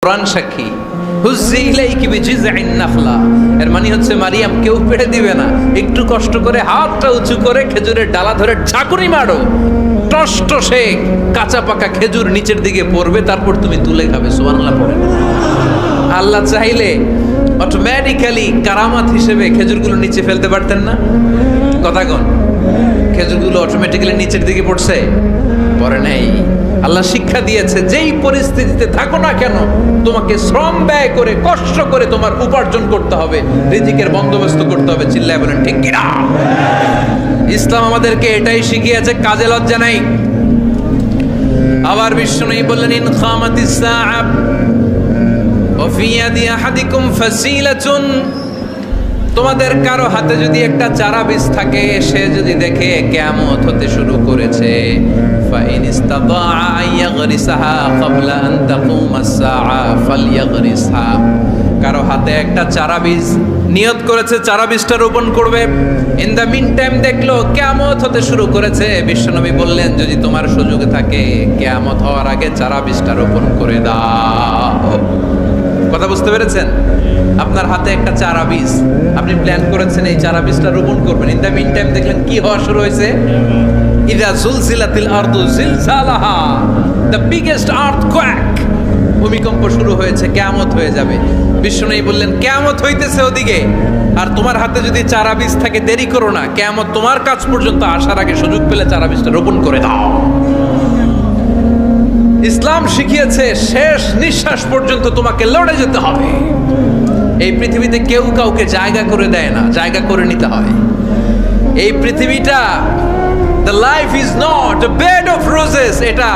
কোরআন সাক্ষী। হুজ্জি ইলাইকি বিজিযইন নাখলা, এর মানে হচ্ছে মারিয়াম কেউ পেড়ে দিবে না, একটু কষ্ট করে হাতটা উঁচু করে খেজুরের ডালা ধরে ঝাঁকুনি মারো, টসটসে কাঁচা পাকা খেজুর নিচের দিকে পড়বে, তারপর তুমি তুলে খাবে। সুবহানাল্লাহ পড়েন। আল্লাহ চাইলে অটোমেটিক্যালি কারামাত হিসেবে খেজুরগুলো নিচে ফেলতে পারতেন না? কথা কোন? খেজুরগুলো অটোমেটিক্যালি নিচের দিকে পড়ছে? পড়ে নাই। আল্লাহ শিক্ষা দিয়েছে যেই পরিস্থিতিতে থাকো না কেন তোমাকে শ্রম ব্যয় করে কষ্ট করে তোমার উপার্জন করতে হবে, রিজিকের বন্দোবস্ত করতে হবে। চিল্লায় বলেন ঠিক কিনা? ইসলাম আমাদেরকে এটাই শিখিয়েছে, কাজে লজ্জা নাই। আবার বিশ্বনবী বললেন ইন খামাতিস সাআ ওয়া ফি ইয়াদি আহাদিকুম ফাসিলাতুন, তোমাদের কারো হাতে যদি একটা চারা বীজ থাকে, সে যদি দেখে কিয়ামত হতে শুরু করেছে, ফাইন ইসতাতা আইয়াগরিসাহা ক্বাবলা আন তাকুমাস সাআ ফালইয়াগরিসহা, কারো হাতে একটা চারা বীজ নিয়ত করেছে চারা বীজটা রোপণ করবে, ইন দ্য মিন টাইম দেখলো কিয়ামত হতে শুরু করেছে, বিশ্বনবী বললেন যদি তোমার সুযোগ থাকে কিয়ামত হওয়ার আগে চারা বীজটা রোপণ করে দাও। কথা বুঝতে পেরেছেন? আপনার হাতে একটা চারা বীজ, আপনি প্ল্যান করেছেন এই চারা বীজটা রোপণ করবেন, ইন দ্য মিন টাইম দেখলেন কি হওয়া শুরু হয়েছে, ইযা জুলজিলাতিল আরদু জিলজালাহা, দ্য বিগেস্ট আর্থকোয়েক, ভূমিকম্প শুরু হয়েছে, কিয়ামত হয়ে যাবে। বিশ্বনবী বললেন কিয়ামত হইতেছে ওদিকে, আর তোমার হাতে যদি চারা বীজ থাকে দেরি করো না, কিয়ামত তোমার কাছ পর্যন্ত আসার আগে সুযোগ পেলে চারা বীজটা রোপণ করে দাও। ইসলাম শিখিয়েছে শেষ নিঃশ্বাস পর্যন্ত তোমাকে লড়ে যেতে হবে। এই পৃথিবীতে কেউ কাউকে জায়গা করে দেয় না, জায়গা করে নিতে হয়। এই পৃথিবীটা, the life is not a bed of roses, এটা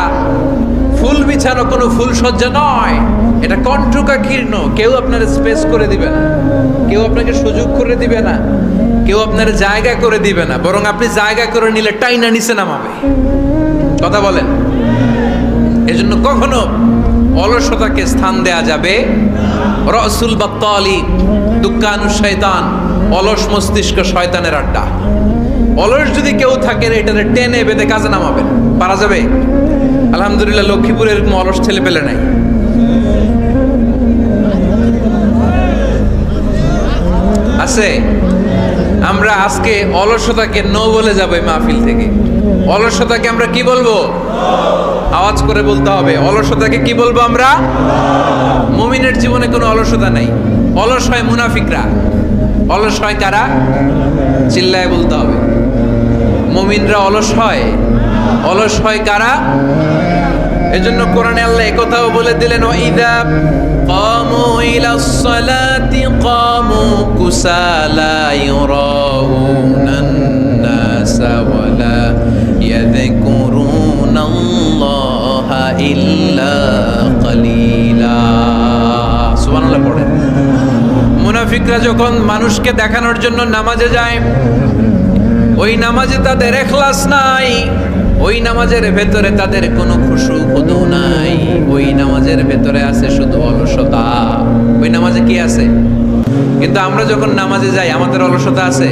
ফুল বিছানো কোনো ফুলসজ্জা নয়, এটা কণ্টকাকীর্ণ। কেউ আপনার স্পেস করে দিবে না, কেউ আপনাকে সুযোগ করে দিবে না, কেউ আপনার জায়গা করে দিবে না, বরং আপনি জায়গা করে নিলে টাইনা নিচে নামাবে। কথা বলেন? এজন্য কখনো অলসতাকে স্থান দেয়া যাবে। রসুল বাত্তালি দুক্কানু শয়তান, অলস মস্তিষ্ক শয়তানের আড্ডা। অলস যদি কেউ থাকে এটাতে টেনে বেঁধে কাজে নামাবেন, পারা যাবে? আলহামদুলিল্লাহ লক্ষ্মীপুরে এরকম অলস ছেলে পেলে নাই। আছে? আমরা আজকে অলসতাকে নো বলে যাবো এই মাহফিল থেকে। অলসতাকে আমরা কি বলবো? আওয়াজ করে বলতে হবে। অলসতাকে কি বলবো আমরা? মুমিনের জীবনে কোনো অলসতা নাই। অলস হয় মুনাফিকরা। অলস হয় কারা? চিল্লায় বলতে হবে। মুমিনরা অলস হয়। অলস হয় কারা? এজন্য কোরআনে আল্লাহ একথাও বলে দিলেন, ওয়াইদা কামু ইলাস সালাতি কামু কুসালা ইউরাউনান নাসা ওয়ালা ইয়াযকুরুনাল্লাহা ইল্লা কালিলা। সুবহানাল্লাহ পড়েন। মুনাফিকরা যখন মানুষকে দেখানোর জন্য নামাজে যায়, ওই নামাজে তাদের ইখলাস নাই, ওই নামাজের ভেতরে তাদের কোনো খুশু খুদু নাই, ওই নামাজের ভেতরে আছে শুধু অলসতা। ওই নামাজে কি আছে? কিন্তু আমরা যখন নামাজে যাই আমাদের অলসতা আছে?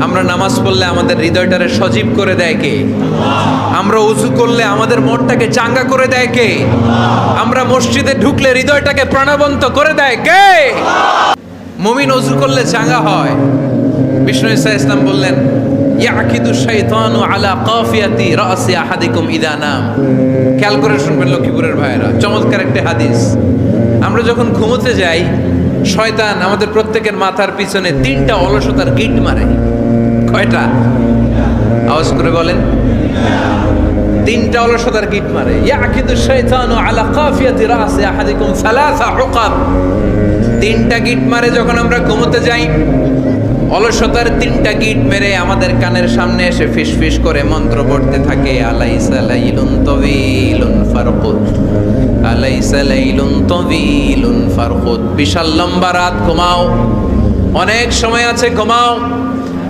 আমরা নামাজ পড়লে আমাদের হৃদয়টারে সজীব করে দেয় কে? আমরা উযু করলে আমাদের মনটাকে চাঙ্গা করে দেয় কে? আমরা মসজিদে ঢুকলে হৃদয়টাকে প্রাণবন্ত করে দেয় কে? মুমিন উযু করলে চাঙ্গা হয়। বিষ্ণু ঈসা ইসলাম বললেন, ইয়াকিদু শাইতানু আলা কাফিয়াতি রাসি আহাদিকুম ইদা নাম। খেয়াল করে শুনবেন লক্ষ্মীপুরের ভাইয়েরা, চমৎকার একটা হাদিস। আমরা যখন ঘুমোতে যাই, শয়তান আমাদের প্রত্যেকের মাথার পিছনে 3টা অলসতার গিট মারে। কয়টা? আওয়াজ করে বলেন। 3টা অলসতার গিট মারে। ইয়াকিদু শাইতানু আলা কাফিয়াতি রাসি আহাদিকুম সালাসা উকাব। 3টা গিট মারে যখন আমরা ঘুমোতে যাই। অলসতার 3টা গিট মেরে আমাদের কানের সামনে এসে ফিসফিস করে মন্ত্র পড়তে থাকে, আলাইসা লাইলুন তাওয়িলুন ফারকুদ, আলাইসা লাইলুন তাওয়িলুন ফারকুদ। বিশাল লম্বা রাত, ঘুমাও। অনেক সময় আছে, ঘুমাও।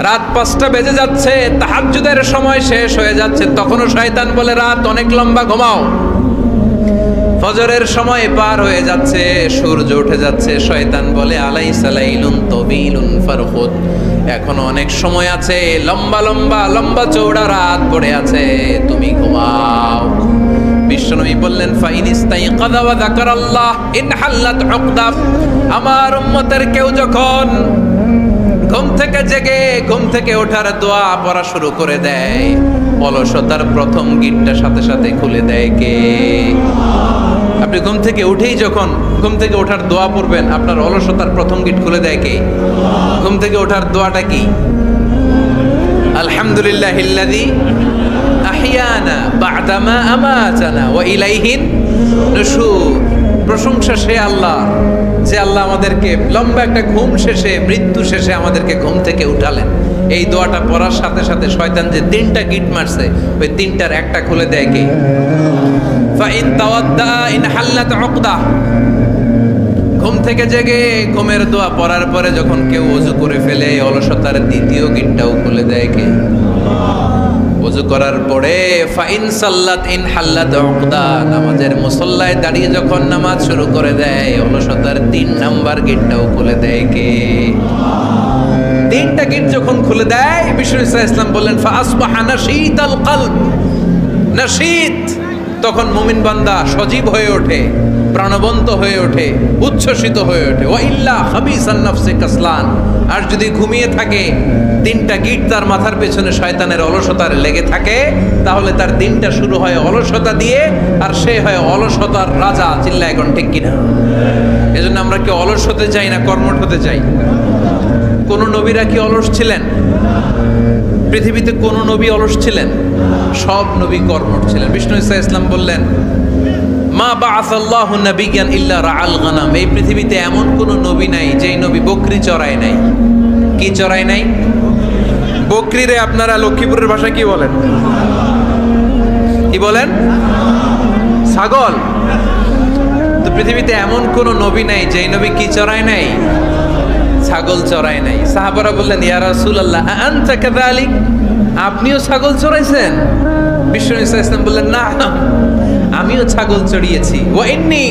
রাত 5টা বেজে যাচ্ছে, তাহাজ্জুদের সময় শেষ হয়ে যাচ্ছে, তখনও শয়তান বলে রাত অনেক লম্বা, ঘুমাও। ফজরের সময় পার হয়ে যাচ্ছে, সূর্য উঠে যাচ্ছে, শয়তান বলে আলাইসা লাইলুন তাওয়িলুন ফারকুদ, এখনো অনেক সময় আছে, লম্বা লম্বা লম্বা চৌড়া রাত পড়ে আছে, তুমি ঘুমাও। বিশ্বনবী বললেন ফাইনিস্তাইকাযা ওয়া যাকারাল্লাহ ইনহাল্লাত উকদা। আমার উম্মতের কেউ যখন ঘুম থেকে জেগে ঘুম থেকে ওঠার দোয়া পড়া শুরু করে দেয়, অলসতার প্রথম গিটটা সাথে সাথে খুলে দেয় কে? আপনি ঘুম থেকে উঠেই যখন ঘুম থেকে ওঠার দোয়া পড়বেন, আপনার অলসতার প্রথম গিট খুলে দেয় কে? ঘুম থেকে ওঠার দোয়াটা কি? আলহামদুলিল্লাহিল্লাযী আহিয়ানা বা'দামা আমাতানা ওয়া ইলাইহিন নুশুর। প্রশংসা সে আল্লাহ, যে আল্লাহ আমাদেরকে লম্বা একটা ঘুম শেষে, মৃত্যু শেষে আমাদেরকে ঘুম থেকে উঠালেন। এই দোয়াটা পড়ার সাথে সাথে শয়তান যে 3টা গিট মারছে, ওই 3টার একটা খুলে দেয় কে? ফাইন তাওয়াদ্দা ইনহাল্লাত উকদা। ঘুম থেকে জেগে ঘুমের দোয়া পড়ার পরে যখন কেউ ওযু করে ফেলে, অলসতার দ্বিতীয় গিটটাও খুলে দেয় কে? ওযু করার পরে ফাইন সাল্লাত ইনহাল্লাত উকদা। নামাজের মুসল্লায় দাঁড়িয়ে যখন নামাজ শুরু করে দেয়, অলসতার 3 নাম্বার গিটটাও খুলে দেয় কে? 3টা গিট যখন খুলে দেয়, বিষ্ণু ইসলাম বললেন ফাসবাহা নাশীতাল কলব। নাশীত, তখন মুমিন বান্দা সজীব হয়ে ওঠে, প্রাণবন্ত হয়ে ওঠে, উচ্ছ্বসিত হয়ে ওঠে। ওয়া ইল্লা খাবিসান নাফসি কাসলান। আর যদি ঘুমিয়ে থাকে, 3টা গিট তার মাথার পেছনে শয়তানের অলসতার লেগে থাকে, তাহলে তার দিনটা শুরু হয় অলসতা দিয়ে, আর সে হয় অলসতার রাজা। চিল্লায় এখন ঠিক কিনা? এজন্য আমরা কি অলস হতে চাই না কর্মঠ হতে চাই? কোন নবীরা কি অলস ছিলেন? পৃথিবীতে কোন নবী অলস ছিলেন? সব নবী কর্মঠ ছিলেন। বিষ্ণু ইসলাম বললেন মা বাআসাল্লাহু নাবিয়্যান ইল্লা রাআল গানাম। এই পৃথিবীতে এমন কোন নবী নাই যেই নবী বকরি চড়ায় নাই। কি চড়ায় নাই? বকরিরে আপনারা লক্ষ্মীপুরের ভাষায় কি বলেন? কি বলেন? ছাগল। তো পৃথিবীতে এমন কোন নবী নাই যেই নবী কি চড়ায় নাই? ছাগল চড়ায় নাই। সাহাবারা বললেন ইয়া রাসূলুল্লাহ আনতা কাযালিক? আপনিও ছাগল চড়াইছেন? বিষ্ণু ইসলাম বললেন না, আমিও ছাগল চড়িয়েছি। ওয়া ইন্নী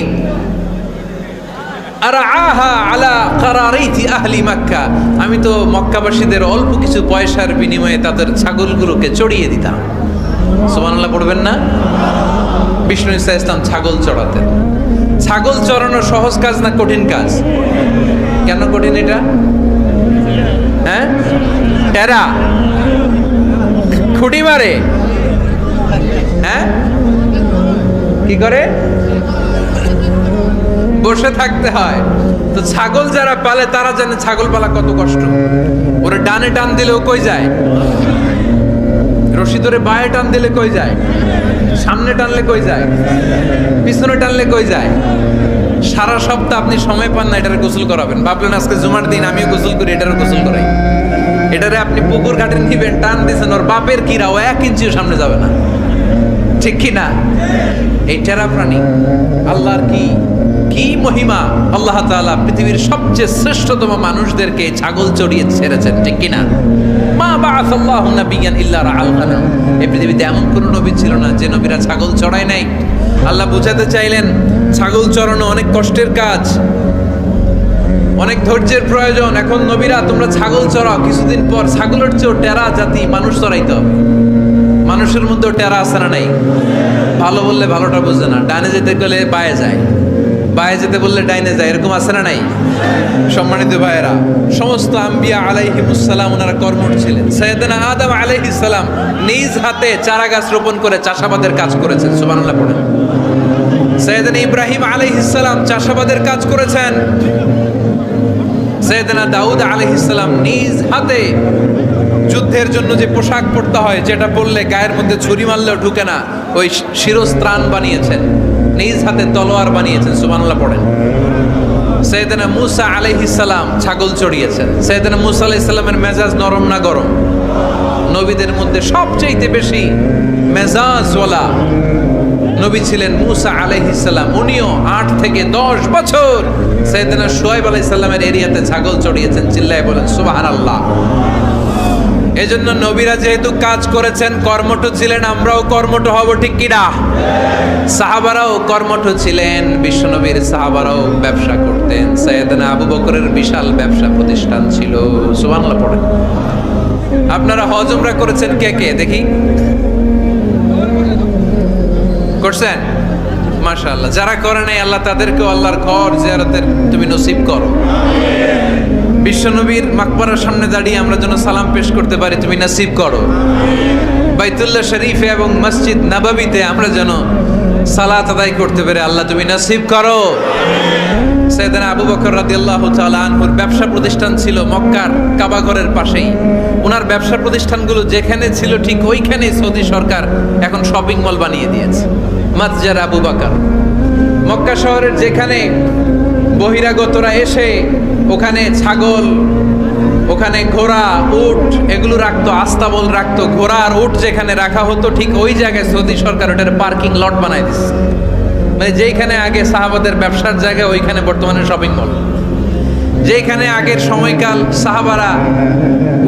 আরআহা আলা কারারিতি আহলি মক্কা। আমি তো মক্কাবাসীদের অল্প কিছু পয়সার বিনিময়ে তাদের ছাগলগুলোকে চড়িয়ে দিতাম। সুবহানাল্লাহ পড়বেন না? বিষ্ণু ইসলাম ছাগল চড়াতেন। ছাগল চড়ানো সহজ কাজ না কঠিন কাজ? কেন কঠিন এটা? হ্যাঁ, টেরা খুঁটি মারে। হ্যাঁ, কি করে? বসে থাকতে হয়। তো ছাগল যারা পালে তারা জানে ছাগল পালা কত কষ্ট। ওরে ডানে টান দিলেও কই যায়, রশি ধরে বায়ে টান দিলে কই যায়, সামনে টানলে কই যায়, পিছনে টানলে কই যায়। সারা সপ্তাহ আপনি সময় পান না এটারে গোসল করাবেন। ভাবলেন আজকে জুমার দিন আমিও গোসল করি, এটারে গোসল করাই। এটারে আপনি পুকুর ঘাটে নিবেন, টান দিয়েছেন, ওর বাপের কিরা ও 1 ইঞ্চিও সামনে যাবে না। ঠিক কি না? এই টেরা প্রাণী আল্লাহর কি কি মহিমা! আল্লাহ তাআলা পৃথিবীর সবচেয়ে শ্রেষ্ঠতম মানুষদেরকে ছাগল চড়িয়ে ছেড়েছেন। ঠিক কি না? মা বাআসাল্লাহু নাবিয়্যান ইল্লা রাআল গানাম। এই পৃথিবীতে এমন কোন নবী ছিল না যে নবীরা ছাগল চড়ায় নাই। আল্লাহ বুঝাতে চাইলেন ছাগল চড়ানো অনেক কষ্টের কাজ, অনেক ধৈর্যের প্রয়োজন। এখন নবীরা তোমরা ছাগল চড়াও, কিছুদিন পর ছাগলের চেয়েও টেরা জাতি মানুষ চড়াইতে হবে। মানুষের মধ্যেও টেরা আছে না নাই? ভালো বললে ভালোটা বুঝে না, ডানে যেতে গেলে বায়ে যায়, বায়ে যেতে বললে ডাইনে যায়, এরকম আছে না নাই? সম্মানিত ভাইয়েরা, সমস্ত আম্বিয়া আলাইহিমুস সালাম ওনারা কর্মঠ ছিলেন। সাইয়েদনা আদম আলাইহিস সালাম নিজ হাতে চারা গাছ রোপণ করে চাষাবাদের কাজ করেছেন। সুবহানাল্লাহ পড়েন। সাইয়েদনা ইব্রাহিম আলাইহিস সালাম চাষাবাদের কাজ করেছেন। সাইয়েদনা দাউদ আলাইহিস সালাম নিজ হাতে যুদ্ধের জন্য যে পোশাক পরতে হয়, যেটা পরলে গায়ের মধ্যে ছুরি মারলেও ঢুকে না, ওই শিরস্ত্রাণ বানিয়েছেন, নিজ হাতে তলোয়ার বানিয়েছেন। সুবহানাল্লাহ পড়েন। সাইয়েদনা মূসা আলাইহিস সালাম ছাগল চড়িয়েছেন। সাইয়েদনা মূসা আলাইহিস সালামের মেজাজ নরম না গরম? নবীদের মধ্যে সবচেয়ে বেশি মেজাজওয়ালা নবী ছিলেন মূসা আলাইহিস সালাম। উনিও 8 থেকে 10 বছর সাইয়েদনা শুআয়ব আলাইহিস সালামের এরিয়াতে ছাগল চড়িয়েছেন। চিল্লায় বলেন সুবহানাল্লাহ। এজন্য নবীরা যেহেতু কাজ করেছেন, কর্মঠ ছিলেন, আমরাও কর্মঠ হব। ঠিক কিনা? সাহাবারাও কর্মঠ ছিলেন। বিশ্বনবীর সাহাবারাও ব্যবসা করতেন। সাইয়েদনা আবু বকরের বিশাল ব্যবসা প্রতিষ্ঠান ছিল। সুবহানাল্লাহ পড়েন। আপনারা হজ উমরা করেছেন কে কে দেখি? করছেন? মাশাআল্লাহ, যারা করে নাই আল্লাহ তাদেরকেও আল্লাহর ঘর জিয়ারতের তুমি নসিব করো। বিশ্বনবীর মাকবারার সামনে দাঁড়িয়ে আমরা যেন সালাম পেশ করতে পারি, তুমি নসিব করো। বাইতুল্লাহ শরীফে এবং মসজিদ নববীতে আমরা যেন সালাত আদায় করতে পারি, আল্লাহ তুমি নসিব করো। সাইয়েদনা আবু বকর রাদিয়াল্লাহু তাআলা আনহুর ব্যবসা প্রতিষ্ঠান ছিল মক্কার কাবা ঘরের পাশেই। ওনার ব্যবসা প্রতিষ্ঠানগুলো যেখানে ছিল ঠিক ওইখানেই সৌদি সরকার এখন শপিং মল বানিয়ে দিয়েছে, মাতজার আবু বকর। মক্কা শহরের যেখানে বহিরাগতরা এসে ওখানে ছাগল, ওখানে ঘোড়া, উট এগুলো রাখতো, আস্তাবল রাখতো, ঘোড়া আর উট যেখানে রাখা হতো ঠিক ওই জায়গায় সৌদি সরকার ওটার পার্কিং লট বানাই দিচ্ছে। মানে যেখানে আগে সাহাবাদের ব্যবসার জায়গা ওইখানে বর্তমানে শপিং মল। যেখানে আগের সময়কাল সাহাবারা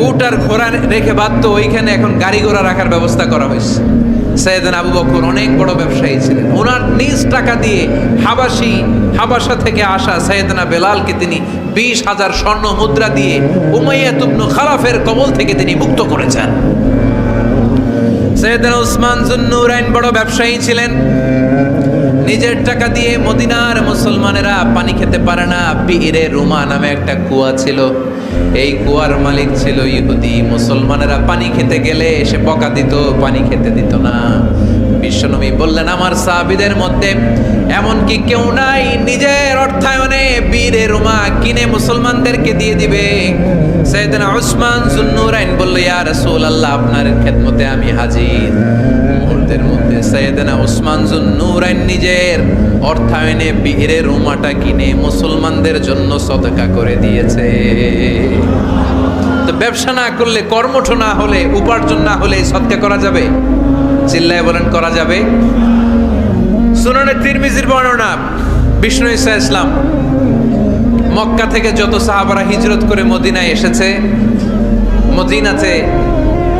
উট আর ঘোড়া রেখে বাঁধতো ওইখানে এখন গাড়ি ঘোড়া রাখার ব্যবস্থা করা হয়েছে। সাইয়েদনা আবু বকর অনেক বড় ব্যবসায়ী ছিলেন। ওনার নিজ টাকা দিয়ে হাবাসা থেকে আসা সাইয়েদনা বেলালকে তিনি 20,000 স্বর্ণ মুদ্রা দিয়ে উমাইয়া ইবনে খালাফের কবল থেকে তিনি মুক্ত করেছেন। সাইয়েদনা উসমান যুন্নুরাইন বড় ব্যবসায়ী ছিলেন। নিজের টাকা দিয়ে মদিনার মুসলমানেরা পানি খেতে পারে না, বিইরে রুমা নামে একটা কুয়া ছিল, এই কুয়ার মালিক ছিল ইহুদি। মুসলমানেরা পানি খেতে গেলে এসে বকা দিত, পানি খেতে দিত না। বিশ্বনবী বললেন, আমার সাহাবীদের মধ্যে এমন কি কেউ নাই নিজের অর্থায়নে বিইরে রুমা কিনে মুসলমানদেরকে দিয়ে দিবে? সাইয়েদনা উসমান যুন্নুরাইন বলল, ইয়া রাসূলুল্লাহ, আপনার খেদমতে আমি হাজির। মুহূর্তের মধ্যে সাইয়েদনা উসমান যুন্নুরাইন নিজের অর্থায়নে বিইরে রুমাটা কিনে মুসলমানদের জন্য সদকা করে দিয়েছে। তো ব্যবসা না করলে, কর্মঠ না হলে, উপার্জন না হলে সদকা করা যাবে? চিল্লায় বলেন, করা যাবে? সুনানে তিরমিজির বর্ণনা, বিষ্ণু ঈসা ইসলাম মক্কা থেকে যত সাহাবারা হিজরত করে মদিনায় এসেছে, মদিনাতে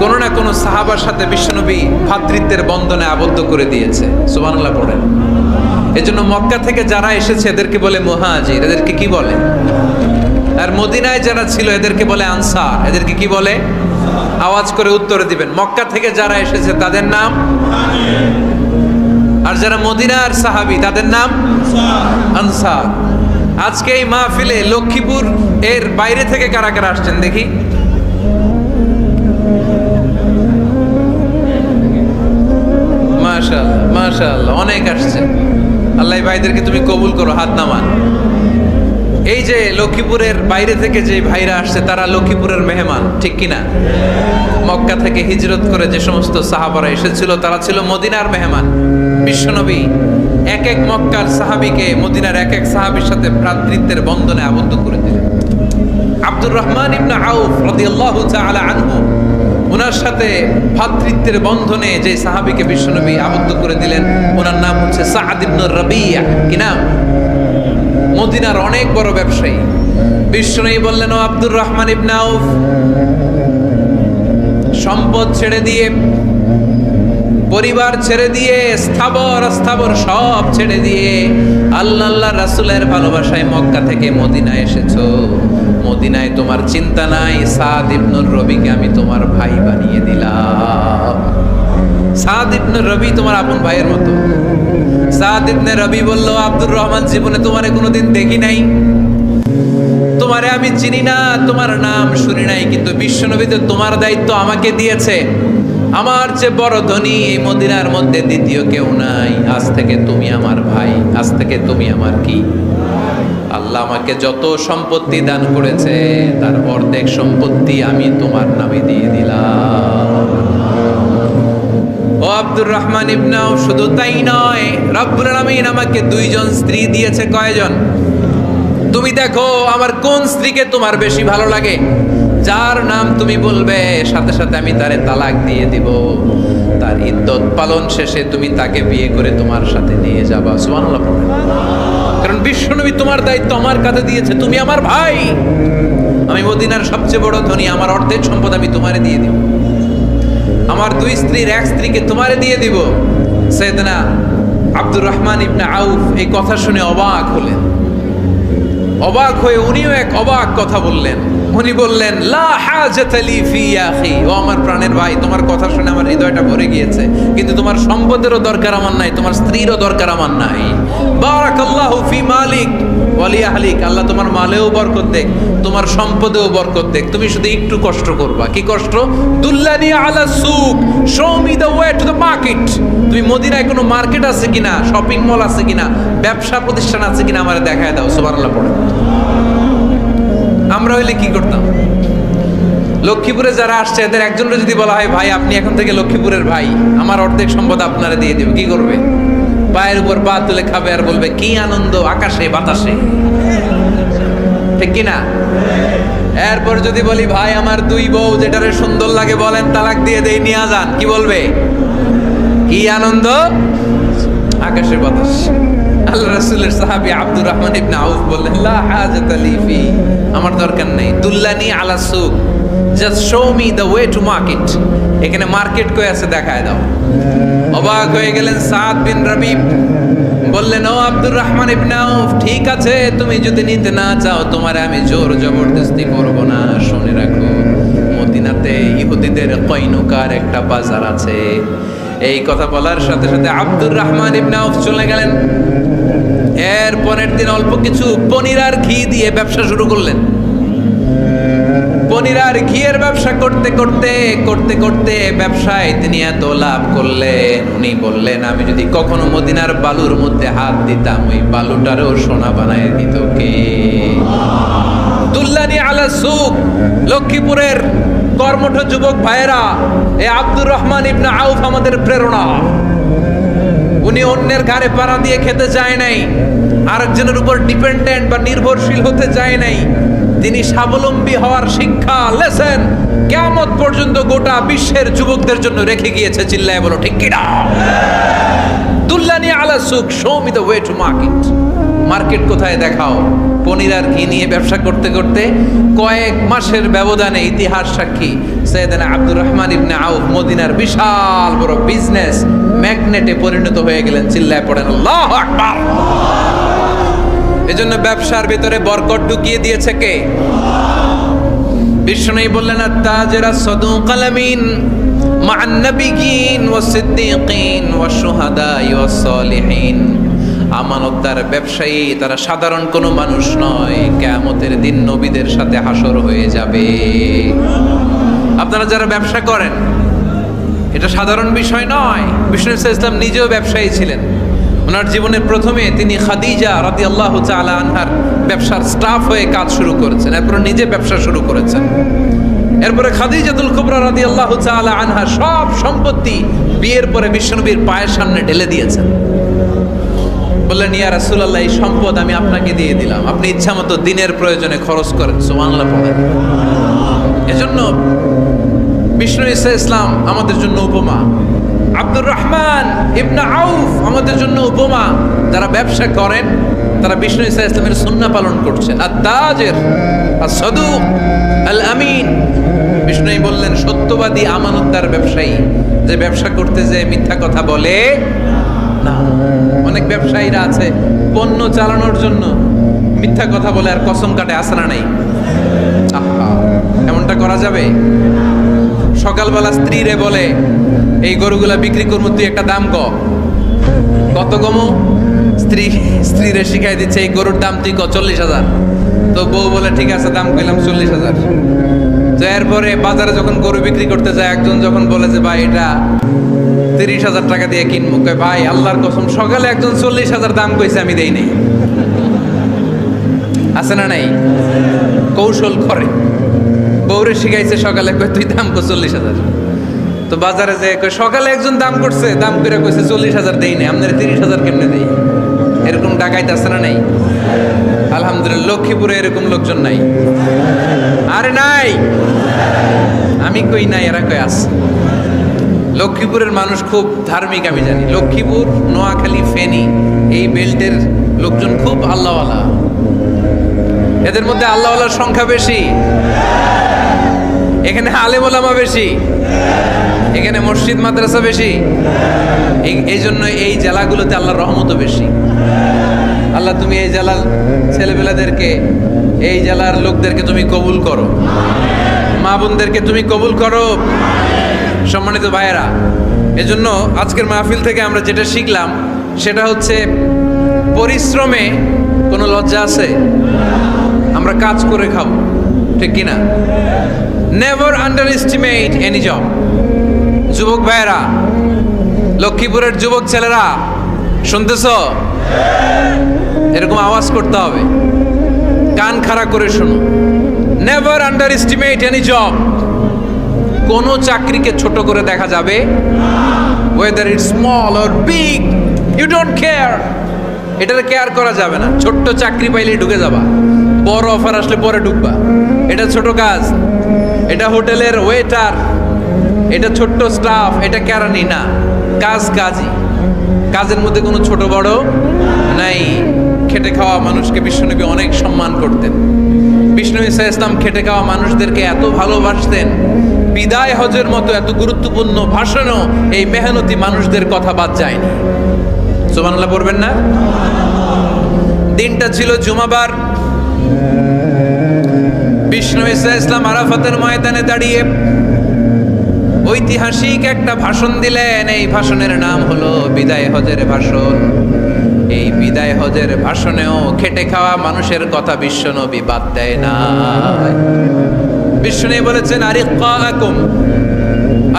কোনো না কোনো সাহাবার সাথে বিশ্বনবী ভ্রাতৃত্বের বন্ধনে আবদ্ধ করে দিয়েছে। সুবহানাল্লাহ পড়েন। এজন্য মক্কা থেকে যারা এসেছে এদেরকে বলে মুহাজির। এদেরকে কি বলে? আর মদিনায় যারা ছিল এদেরকে বলে আনসার। এদেরকে কি বলে? আওয়াজ করে উত্তর দিবেন। মক্কা থেকে যারা এসেছে তাদের নাম, আর যারা মদিনার সাহাবী তাদের নাম আনসার। আজকে এই মাহফিলে লক্ষ্মীপুর এর বাইরে থেকে কারা কারা আসছেন দেখি? মাশাআল্লাহ, মাশাআল্লাহ, অনেক আসছে। আল্লাহ ভাইদেরকে তুমি কবুল করো, হাত নামান। এই যে লক্ষ্মীপুরের বাইরে থেকে যে ভাইরা আসছে তারা লক্ষ্মীপুরের মেহমান, ঠিক কিনা? মক্কা থেকে হিজরত করে যে সমস্ত সাহাবারা এসেছিল তারা ছিল মদিনার মেহমান। বিশ্বনবী এক এক মক্কার সাহাবীকে মদিনার এক এক সাহাবীর সাথে ভ্রাতৃত্বের বন্ধনে আবদ্ধ করে দিলেন। আব্দুর রহমান ইবনে আউফ রাদিয়াল্লাহু তাআলা আনহু, ওনার সাথে ভ্রাতৃত্বের বন্ধনে যে সাহাবীকে বিশ্বনবী আবদ্ধ করে দিলেন ওনার নাম হচ্ছে সাআদ ইবনে রাবিয়া। কি নাম? মদিনার অনেক বড় ব্যবসায়ী। বিশ্বনবী বললেন, ও আব্দুর রহমান ইবনে আউফ, সম্পদ ছেড়ে দিয়ে, পরিবার ছেড়ে দিয়ে, স্থাবর অস্থাবর সব ছেড়ে দিয়ে আল্লাহ রাসূলের ভালোবাসায় মক্কা থেকে মদিনায় এসেছো। মদিনায় তোমার চিন্তা নাই, সাদ ইবনে রবিকে আমি তোমার ভাই বানিয়ে দিলাম। সাদ ইবনে রবি তোমার আপন ভাইয়ের মতো। সাদ ইবনে রবি বলল, আব্দুর রহমান, জীবনে তোমারে কোনোদিন দেখি নাই, তোমারে আমি চিনি না, তোমার নাম শুনি নাই, কিন্তু বিশ্বনবী তো তোমার দায়িত্ব আমাকে দিয়েছে। আমার যে বড় ধনী এই মদিনার মধ্যে দ্বিতীয় কেউ নাই। আজ থেকে তুমি আমার ভাই, আজ থেকে তুমি আমার কি? আল্লাহ আমাকে যত সম্পত্তি দান করেছে তার অর্ধেক সম্পত্তি আমি তোমার নামে দিয়ে দিলাম। ও আব্দুর রহমান ইবনে আউফ, শুধু তাই নয়, রব্বুল আলামিন আমাকে 2 জন স্ত্রী দিয়েছে। কয়জন? তুমি দেখো আমার কোন স্ত্রীকে তোমার বেশি ভালো লাগে, যার নাম তুমি বলবে সাথে সাথে আমি তারে তালাক দিয়ে দিব। তার ইদ্যত পালন শেষে তুমি তাকে বিয়ে করে তোমার সাথে নিয়ে যাবা। সুবহানাল্লাহ। কারণ বিশ্বনবী তোমার দায়িত্ব আমার কাছে দিয়েছে, তুমি আমার ভাই, আমি মদিনার সবচেয়ে বড় ধনী, আমার অর্ধেক সম্পদ আমি তোমারে দিয়ে দিব। আমার 2 স্ত্রীর 1 স্ত্রীকে তোমারে দিয়ে দিব। সাইয়েদনা আব্দুর রহমান ইবনে আউফ এই কথা শুনে অবাক হলেন। অবাক হয়ে উনিও এক অবাক কথা বললেন। উনি বললেন, লা হাজাতা লি ফি ইয়া আখি, ও আমার প্রাণের ভাই, তোমার কথা শুনে আমার হৃদয়টা ভরে গিয়েছে, কিন্তু তোমার সম্পদেরও দরকার আমার নাই, তোমার স্ত্রীরও দরকার আমার নাই। বারাকাল্লাহু ফি মালিক ওয়া লি আহলিক, আল্লাহ তোমার মালেও বরকত দেখ, তোমার সম্পদেও বরকত দেখ, তুমি শুধু একটু কষ্ট করবা। কি কষ্ট? দুল্লানি আলা সুক, show me the way to the market. তুমি মদিনায় কোনো মার্কেট আছে কিনা, শপিং মল আছে কিনা, ব্যবসা প্রতিষ্ঠান আছে কিনা আমারে দেখায় দাও। সুবহানাল্লাহ পড়ে। আমরা হইলে কি করতাম? লক্ষ্মীপুরে যারা আসছে এদের একজনকে যদি বলা হয়, ভাই আপনি এখন থেকে লক্ষ্মীপুরের ভাই, আমার অর্ধেক সম্পদ আপনারা দিয়ে দেব, কি করবে? পায়ের উপর পা তুলে খাবে আর বলবে, কি আনন্দ আকাশে বাতাসে, ঠিক কিনা? এরপর যদি বলি, ভাই আমার দুই বউ, যেটারে সুন্দর লাগে বলেন তালাক দিয়ে দেই, নিয়ে যান, কি বলবে? কি আনন্দ আকাশে বাতাস। আল্লাহ রাসূলের সাহাবী আব্দুর রহমান ইবনে আউফ বললেন, লা হাজাতা লি ফি, আমার দরকার নেই। দুল্লানি আলা সুক, just show me the way to market. এখানে মার্কেট কই আছে দেখায় দাও। অবাক হয়ে গেলেন সাদ বিন রাবিব, বললেন, ও আব্দুর রহমান ইবনে আউফ, ঠিক আছে, তুমি যদি নিতে না চাও তোমারে আমি জোর জবরদস্তি করব না। শুনে রাখো, মদিনাতে ইহুদিদের কয়নুকার একটা বাজার আছে। এই কথা বলার সাথে সাথে আব্দুর রহমান ইবনে আউফ চলে গেলেন। এর পরের দিন অল্প কিছু পনির আর ঘি দিয়ে ব্যবসা শুরু করলেন। পনির আর ঘিয়ের ব্যবসা করতে করতে করতে করতে ব্যবসায় তিনি এত লাভ করলেন, উনি বললেন, আমি যদি কখনো মদিনার বালুর মধ্যে হাত দিতাম, ওই বালুটারও সোনা বানায় দিত কে? দুল্লানি আলা সুক। লক্ষ্মীপুরের কর্মঠ যুবক ভাইয়েরা, এই আব্দুর রহমান ইবনে আউফ আমাদের প্রেরণা। উনি অন্যের ঘাড়ে পাড়া দিয়ে খেতে চায় নাই, আরেকজনের উপর ডিপেন্ডেন্ট বা নির্ভরশীল হতে চায় নাই। তিনি স্বাবলম্বী হওয়ার শিক্ষা, লেসেন কিয়ামত পর্যন্ত গোটা বিশ্বের যুবকদের জন্য রেখে গিয়েছে। চিল্লায় বলো ঠিক কিনা? দুল্লানি আলা সুক, show me the way to market. Market কোথায় দেখাও। পনির আর ঘি নিয়ে ব্যবসা করতে করতে কয়েক মাসের ব্যবধানে ইতিহাস সাক্ষী, সাইয়েদনা আব্দুর রহমান ইবনে আউফ মদিনার বিশাল বড় বিজনেস ম্যাগনেটে পরিণত হয়ে গেলেন। চিল্লায় পড়েন আল্লাহু আকবার। এজন্য ব্যবসার ভিতরে বরকত ঢুকিয়ে দিয়েছে কে? বিষ্ণুই বললেন, আত-তাজিরা সাদুকাল আমিন মা'আন নাবিয়্যিন ওয়াস সিদ্দীকিন ওয়াস শুহাদা'i ওয়াস সালিহিন। আমানতদার ব্যবসায়ী তারা সাধারণ কোনো মানুষ নয়, কিয়ামতের দিন নবীদের সাথে হাসর হয়ে যাবে। আপনারা যারা ব্যবসা করেন, এটা সাধারণ বিষয় নয়। বিষ্ণু ইসলাম নিজেও ব্যবসায়ী ছিলেন। ওনার জীবনের প্রথমে তিনি খাদিজা রাদিয়াল্লাহু তাআলা আনহার ব্যবসার স্টাফ হয়ে কাজ শুরু করেছেন, এরপর নিজে ব্যবসা শুরু করেছেন। এরপরে খাদিজাতুল কুবরা রাদিয়াল্লাহু তাআলা আনহা সব সম্পত্তি বিয়ের পরে বিশ্বনবীর পায়ের সামনে ঢেলে দিয়েছেন। বললেন, ইয়া রাসূলুল্লাহ, এই সম্পদ আমি আপনাকে দিয়ে দিলাম, আপনি ইচ্ছামতো দিনের প্রয়োজনে খরচ করেন। সুবহানাল্লাহ পড়েন। এজন্য বিষ্ণু ইসলাম আমাদের জন্য উপমা, আব্দুর রহমান ইবনে আউফ আমাদের জন্য উপমা। যারা ব্যবসা করেন তারা বিষ্ণু ইসলামের সুন্নাহ পালন করছেন। আত-তাজির আস-সাদুক আল আমিন। বিষ্ণুই বললেন, সত্যবাদী আমানতদার ব্যবসায়ী, যে ব্যবসা করতে যে মিথ্যা কথা বলে না। অনেক ব্যবসায়ীরা আছে পণ্য চালানোর জন্য মিথ্যা কথা বলে আর কসম কাটে, আছে না নাই? আহা, এমনটা করা যাবে? সকালবেলা স্ত্রীরে বলে, এই গরুগুলা বিক্রি করবো, তুই একটা দাম কত কমো? স্ত্রীরে শিখাই দিচ্ছে, এই গরুর দাম তুই 40,000। তো বউ বলে, ঠিক আছে, দাম কইলাম 40,000। তো এরপরে বাজারে যখন গরু বিক্রি করতে যায়, একজন যখন বলে যে, ভাই এটা 30,000 টাকা দিয়ে কিনবো, কয়, ভাই আল্লাহর কসম, সকালে একজন 40,000 দাম কইছে, আমি দেই নাই। আছে না নাই? কৌশল করে। বউরে শিখাইছে সকালে, কয় তুই দাম কর 40,000। তো বাজারে যে সকালে একজন দাম করছে, দাম করে কইছে 40,000 দেই নাই, আপনার 30,000 কেমনে দেই? এরকম ডাকাইতে আছে না নাই? আলহামদুলিল্লাহ, লক্ষ্মীপুরে এরকম লোকজন নাই। আরে নাই, আমি কই নাই, এরা কই আছে। লক্ষ্মীপুরের মানুষ খুব ধার্মিক, আমি জানি। লক্ষ্মীপুর, নোয়াখালী, ফেনী, এই বেল্টের লোকজন খুব আল্লাহওয়ালা। এদের মধ্যে আল্লাহওয়ালার সংখ্যা বেশি। এখানে আলেম ওলামা বেশি, এখানে মসজিদ মাদ্রাসা বেশি। এই জন্য এই জেলাগুলোতে আল্লাহর রহমতও বেশি। আল্লাহ তুমি এই জেলার ছেলেপেলাদেরকে, এই জেলার লোকদেরকে তুমি কবুল করো, মা বোনদেরকে তুমি কবুল করো। সম্মানিত ভাইয়েরা, এজন্য আজকের মাহফিল থেকে আমরা যেটা শিখলাম সেটা হচ্ছে পরিশ্রমে কোনো লজ্জা আছে? আমরা কাজ করে খাবো, ঠিক কিনা? Never underestimate any job. যুবক ভাইয়েরা, লক্ষ্মীপুরের যুবক ছেলেরা শুনতেছ? এরকম আওয়াজ করতে হবে, কান খাড়া করে শুনো। Never underestimate any job. কোনো চাকরিকে ছোট করে দেখা যাবে, whether it small or big, you don't care. এটার কেয়ার করা যাবে না। ছোট্ট চাকরি পাইলেই ঢুকে যাবা, বড় অফার আসলে পরে ঢুকবা। এটা ছোট কাজ, এটা হোটেলের ওয়েটার, এটা ছোট্ট স্টাফ, এটা কেরানি না। কাজ কাজই, কাজের মধ্যে কোনো ছোট বড় নাই। খেটে খাওয়া মানুষকে বিশ্বনবী অনেক সম্মান করতেন। বিষ্ণু ঈসা ইসলাম খেটে খাওয়া মানুষদেরকে এত ভালোবাসতেন, বিদায় হজের মতো এত গুরুত্বপূর্ণ ভাষণও এই মেহনতি মানুষদের কথা বাদ যায়নি। সুবহানাল্লাহ পড়বেন না? দিনটা ছিল জুমাবার। বিষ্ণু ঈসা ইসলাম আরাফাতের ময়দানে দাঁড়িয়ে ঐতিহাসিক একটা ভাষণ দিলেন। এই ভাষণের নাম হলো বিদায় হজের ভাষণ। এই বিদায় হজের ভাষণেও খেটে খাওয়া মানুষের কথা বিশ্বনবী বাদ দেয় না। বিশ্বনবী বলেছেন, আরিক্কাকুম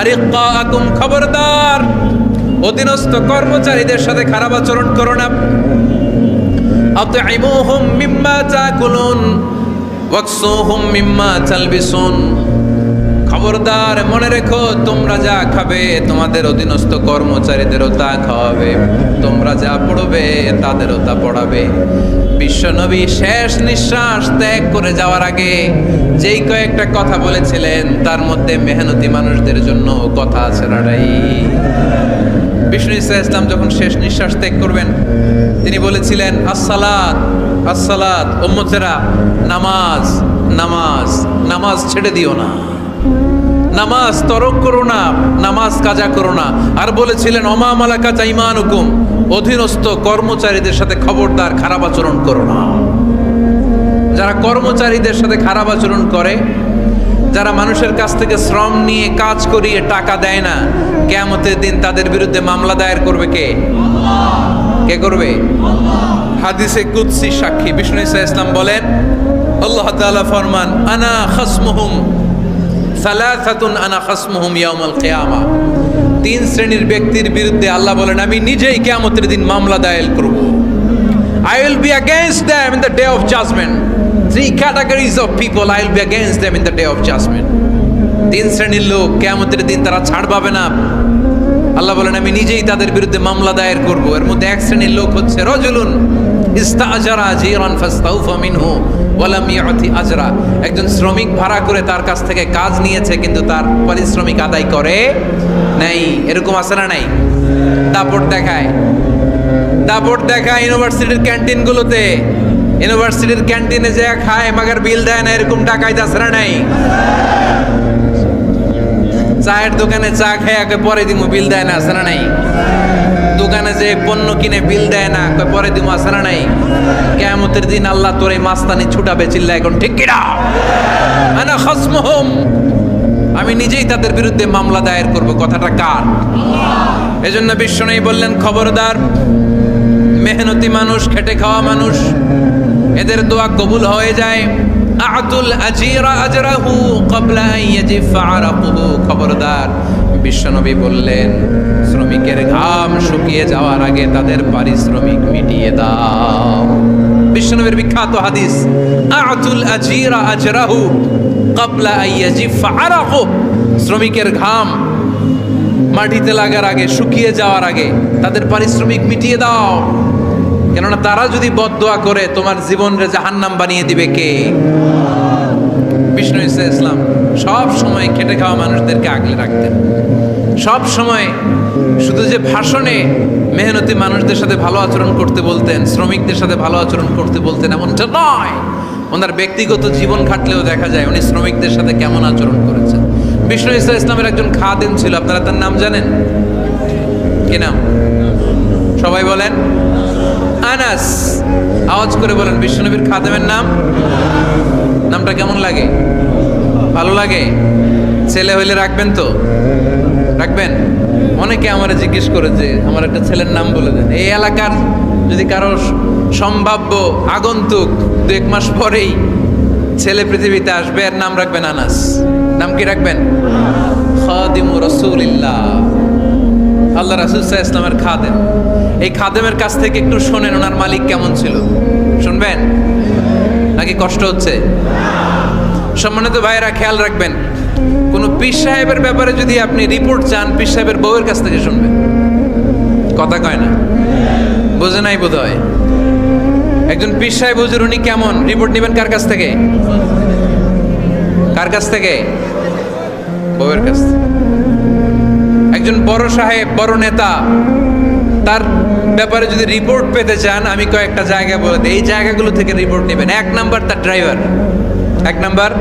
আরিক্কাকুম, খবরদার অধীনস্থ কর্মচারীদের সাথে খারাপ আচরণ করো না। আতঈমুহুম মিম্মা তাকুলুন ওয়াকসুহুম মিম্মা তালবিসুন। খবরদার মনে রেখো, তোমরা যা খাবে তোমাদের অধীনস্থ কর্মচারীদেরও তা খাওয়াবে, তোমরা যা পড়বে তাদেরও তা পড়াবে। বিশ্বনবী শেষ নিঃশ্বাস ত্যাগ করে যাওয়ার আগে যেই কয়েকটা কথা বলেছিলেন তার মধ্যে মেহনতি মানুষদের জন্য কথা আছে না নাই? বিষ্ণু ঈসা ইসলাম যখন শেষ নিঃশ্বাস ত্যাগ করবেন তিনি বলেছিলেন, আসসালাত আসসালাত, উম্মতেরা নামাজ নামাজ নামাজ ছেড়ে দিও না, নামাজ তরক করো না, নামাজ কাজা করো না। আর বলেছিলেন, ওমা মালাকাত আইমানুকুম, অধীনস্থ কর্মচারীদের সাথে খবরদার খারাপ আচরণ করো না। যারা কর্মচারীদের সাথে খারাপ আচরণ করে, যারা মানুষের কাছ থেকে শ্রম নিয়ে কাজ করিয়ে টাকা দেয় না, কিয়ামতের দিন তাদের বিরুদ্ধে মামলা দায়ের করবে কে? কে করবে? হাদিসে কুদসি সাক্ষী বিষ্ণু ঈসা ইসলাম বলেন, আল্লাহ তাআলা ফরমান, আনা খাসমুহুম সালাসাতুন আনা খাসমুহুম ইয়াউমাল কিয়ামা। তিন শ্রেণীর ব্যক্তির বিরুদ্ধে আল্লাহ বলেন, আমি নিজেই কিয়ামতের দিন মামলা দায়ের করব। I will be against them in the day of judgment. Three categories of people, I will be against them in the day of judgment. তিন শ্রেণীর লোক কিয়ামতের দিন তারা ছাড় পাবে না। আল্লাহ বলেন, আমি নিজেই তাদের বিরুদ্ধে মামলা দায়ের করব। এর মধ্যে এক শ্রেণীর লোক হচ্ছে রাজুলুন ইস্তাআজারা জিরান ফাস্তাউফা মিনহু ওয়া লাম ইউতি আজরা। একজন শ্রমিক ভাড়া করে তার কাছ থেকে কাজ নিয়েছে কিন্তু তার পারিশ্রমিক আদায় করে নাই। এরকম আছে না নাই? দাপট দেখায়, দাপট দেখায় ইউনিভার্সিটির ক্যান্টিনগুলোতে। ইউনিভার্সিটির ক্যান্টিনে যে খায় মাগার বিল দেয় না, এরকম টাকায় আছে না নাই? চায়ের দোকানে চা খেয়ে পরে দিমু, বিল দেয় না, আছে না নাই? দোকানে যে পণ্য কিনে বিল দেয় না, পরে দিমু, আছে না নাই? কিয়ামতের দিন আল্লাহ তোর এই মাস্তানি ছুটাবে, চিল্লা এখন ঠিক কিনা? আনা খাসমুহুম, আমি নিজেই তাদের বিরুদ্ধে মামলা দায়ের করব। কথাটা কার? এজন্য বিশ্বনবী বললেন, খবরদার মেহনতি মানুষ, খেটে খাওয়া মানুষ, এদের দোয়া কবুল হয়ে যায়। আতুল আজিরা আজরাহু ক্বাবলা আন ইয়াজিফা আরাকুহু। খবরদার বিশ্বনবী বললেন, শ্রমিকের ঘাম শুকিয়ে যাওয়ার আগে তাদের পারিশ্রমিক মিটিয়ে দাও। বিশ্বনবীর বিখ্যাত হাদিস, আতুল আজিরা আজরাহু ক্বাবলা আন ইয়াজিফা আরাকুহু। শ্রমিকের ঘাম মাটিতে লাগার আগে, শুকিয়ে যাওয়ার আগে তাদের পারিশ্রমিক মিটিয়ে দাও। কেননা তারা যদি বদদোয়া করে তোমার জীবনরে জাহান্নাম বানিয়ে দিবে কে? বিষ্ণু ঈসা ইসলাম সব সময় খেটে খাওয়া মানুষদেরকে আগলে রাখতেন। সব সময় শুধু যে ভাষণে মেহনতি মানুষদের সাথে ভালো আচরণ করতে বলতেন, শ্রমিকদের সাথে ভালো আচরণ করতে বলতেন এমনটা নয়, ওনার ব্যক্তিগত জীবন ঘাটলেও দেখা যায় উনি শ্রমিকদের সাথে কেমন আচরণ করেছেন। বিষ্ণু ঈসা ইসলামের একজন খাদেম ছিল, আপনারা তার নাম জানেন? কি নাম? সবাই বলেন। আনাস। আওয়াজ করে বলেন বিশ্বনবীর খাদেমের নাম। নামটা কেমন লাগে? ভালো লাগে? ছেলে হইলে রাখবেন তো? রাখবেন? অনেকে আমার জিজ্ঞেস করে যে আমার একটা ছেলের নাম বলে দেন। এই এলাকার যদি কারো সম্ভাব্য আগন্তুক 2-1 মাস পরেই ছেলে পৃথিবীতে আসবে, এর নাম রাখবেন আনাস। নাম কি রাখবেন? খাদিমু রাসূলিল্লাহ, আল্লাহ রাসূল সাল্লাল্লাহু আলাইহি ওয়াসাল্লামের খাদেম। এই খাদেমের কাছ থেকে একটু শোনেন ওনার মালিক কেমন ছিল। শুনবেন নাকি কষ্ট হচ্ছে? সম্মানিত ভাইরা খেয়াল রাখবেন, কোন পীর সাহেবের ব্যাপারে যদি আপনি রিপোর্ট চান, পীর সাহেবের বউয়ের কাছ থেকে শুনবেন। কথা কয় না? বোঝে নাই বোধ হয়। একজন পীর সাহেব হুজুর উনি কেমন, রিপোর্ট নেবেন কার কাছ থেকে? কার কাছ থেকে? বউয়ের কাছ থেকে। একজন বড় সাহেব, বড় নেতা, তার ব্যাপারে যদি রিপোর্ট পেতে চান, আমি কয়েকটা জায়গা বলে দিই, এই জায়গাগুলো থেকে রিপোর্ট নেবেন। 1 নাম্বার তার ড্রাইভার, 1 নাম্বার।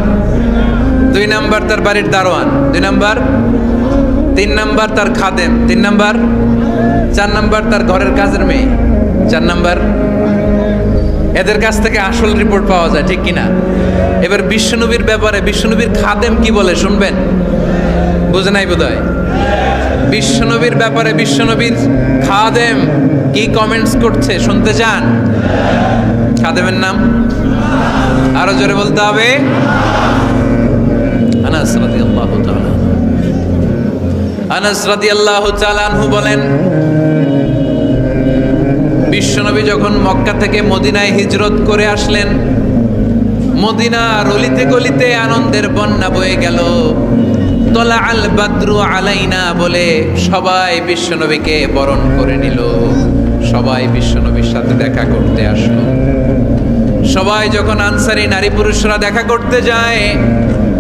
2 নাম্বার তার বাড়ির দারোয়ান, 2 নাম্বার। 3 নাম্বার তার খাদেম, 3 নাম্বার। 4 নাম্বার তার ঘরের কাজের মেয়ে, 4 নাম্বার। এদের কাছ থেকে আসল রিপোর্ট পাওয়া যায়, ঠিক কিনা? এবার বিশ্বনবীর ব্যাপারে বিশ্বনবীর খাদেম কি বলে শুনবেন? বুঝে নাই বোধহয়। বিশ্বনবীর ব্যাপারে বিশ্বনবীর খাদেম কি কমেন্টস করছে শুনতে চান? খাদেমের নাম আরো জোরে বলতে হবে। আনাস রাদিয়াল্লাহু তাআলা, আনাস রাদিয়াল্লাহু তাআলা আনহু বলেন, বিশ্বনবী যখন মক্কা থেকে মদিনায় হিজরত করে আসলেন, মদিনার অলিতে গলিতে আনন্দের বন্যা বয়ে গেল। তলা আল বাদরু আলাইনা বলে সবাই বিশ্বনবীকে বরণ করে নিল। সবাই বিশ্বনবীর সাথে দেখা করতে আসলো। সবাই যখন আনসারী নারী পুরুষরা দেখা করতে যায়,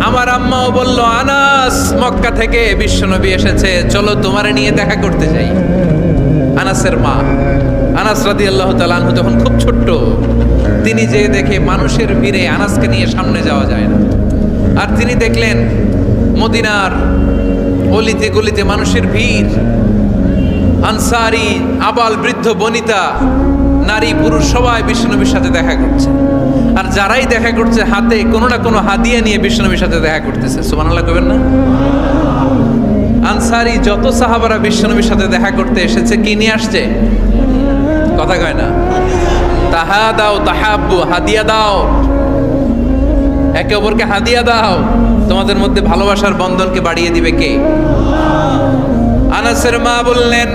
আমার আম্মাও বলল, আনাস মক্কা থেকে বিশ্বনবী এসেছে, চলো তোমারে নিয়ে দেখা করতে যাই। আনাসের মা আনাস রাদিয়াল্লাহু তাআলা আনহু তখন খুব ছোট্ট। তিনি যে দেখে মানুষের ভিড়ে আনাসকে নিয়ে সামনে যাওয়া যায় না। আর তিনি দেখলেন মদিনার অলিতে গলিতে মানুষের ভিড়, আনসারী আবাল বৃদ্ধ বনিতা নারী পুরুষ সবাই বিশ্বনবীর সাথে দেখা করছে। আর যারাই দেখা করছে হাতে কোনো না কোনো হাদিয়া নিয়ে বিশ্বনবীর সাথে দেখা করতেছে। সুবহানাল্লাহ কইবেন না? আনসারী যত সাহাবারা বিশ্বনবীর সাথে দেখা করতে এসেছে কি নিয়ে আসছে? কথা কয় না? তাহাদাও তাহাব্বু, হাদিয়া দাও, একে অপরকে হাদিয়া দাও। তোমাদের মধ্যে ভালোবাসার বন্ধনকে বাড়িয়ে দিবে কে? আনাসের মা বললেন,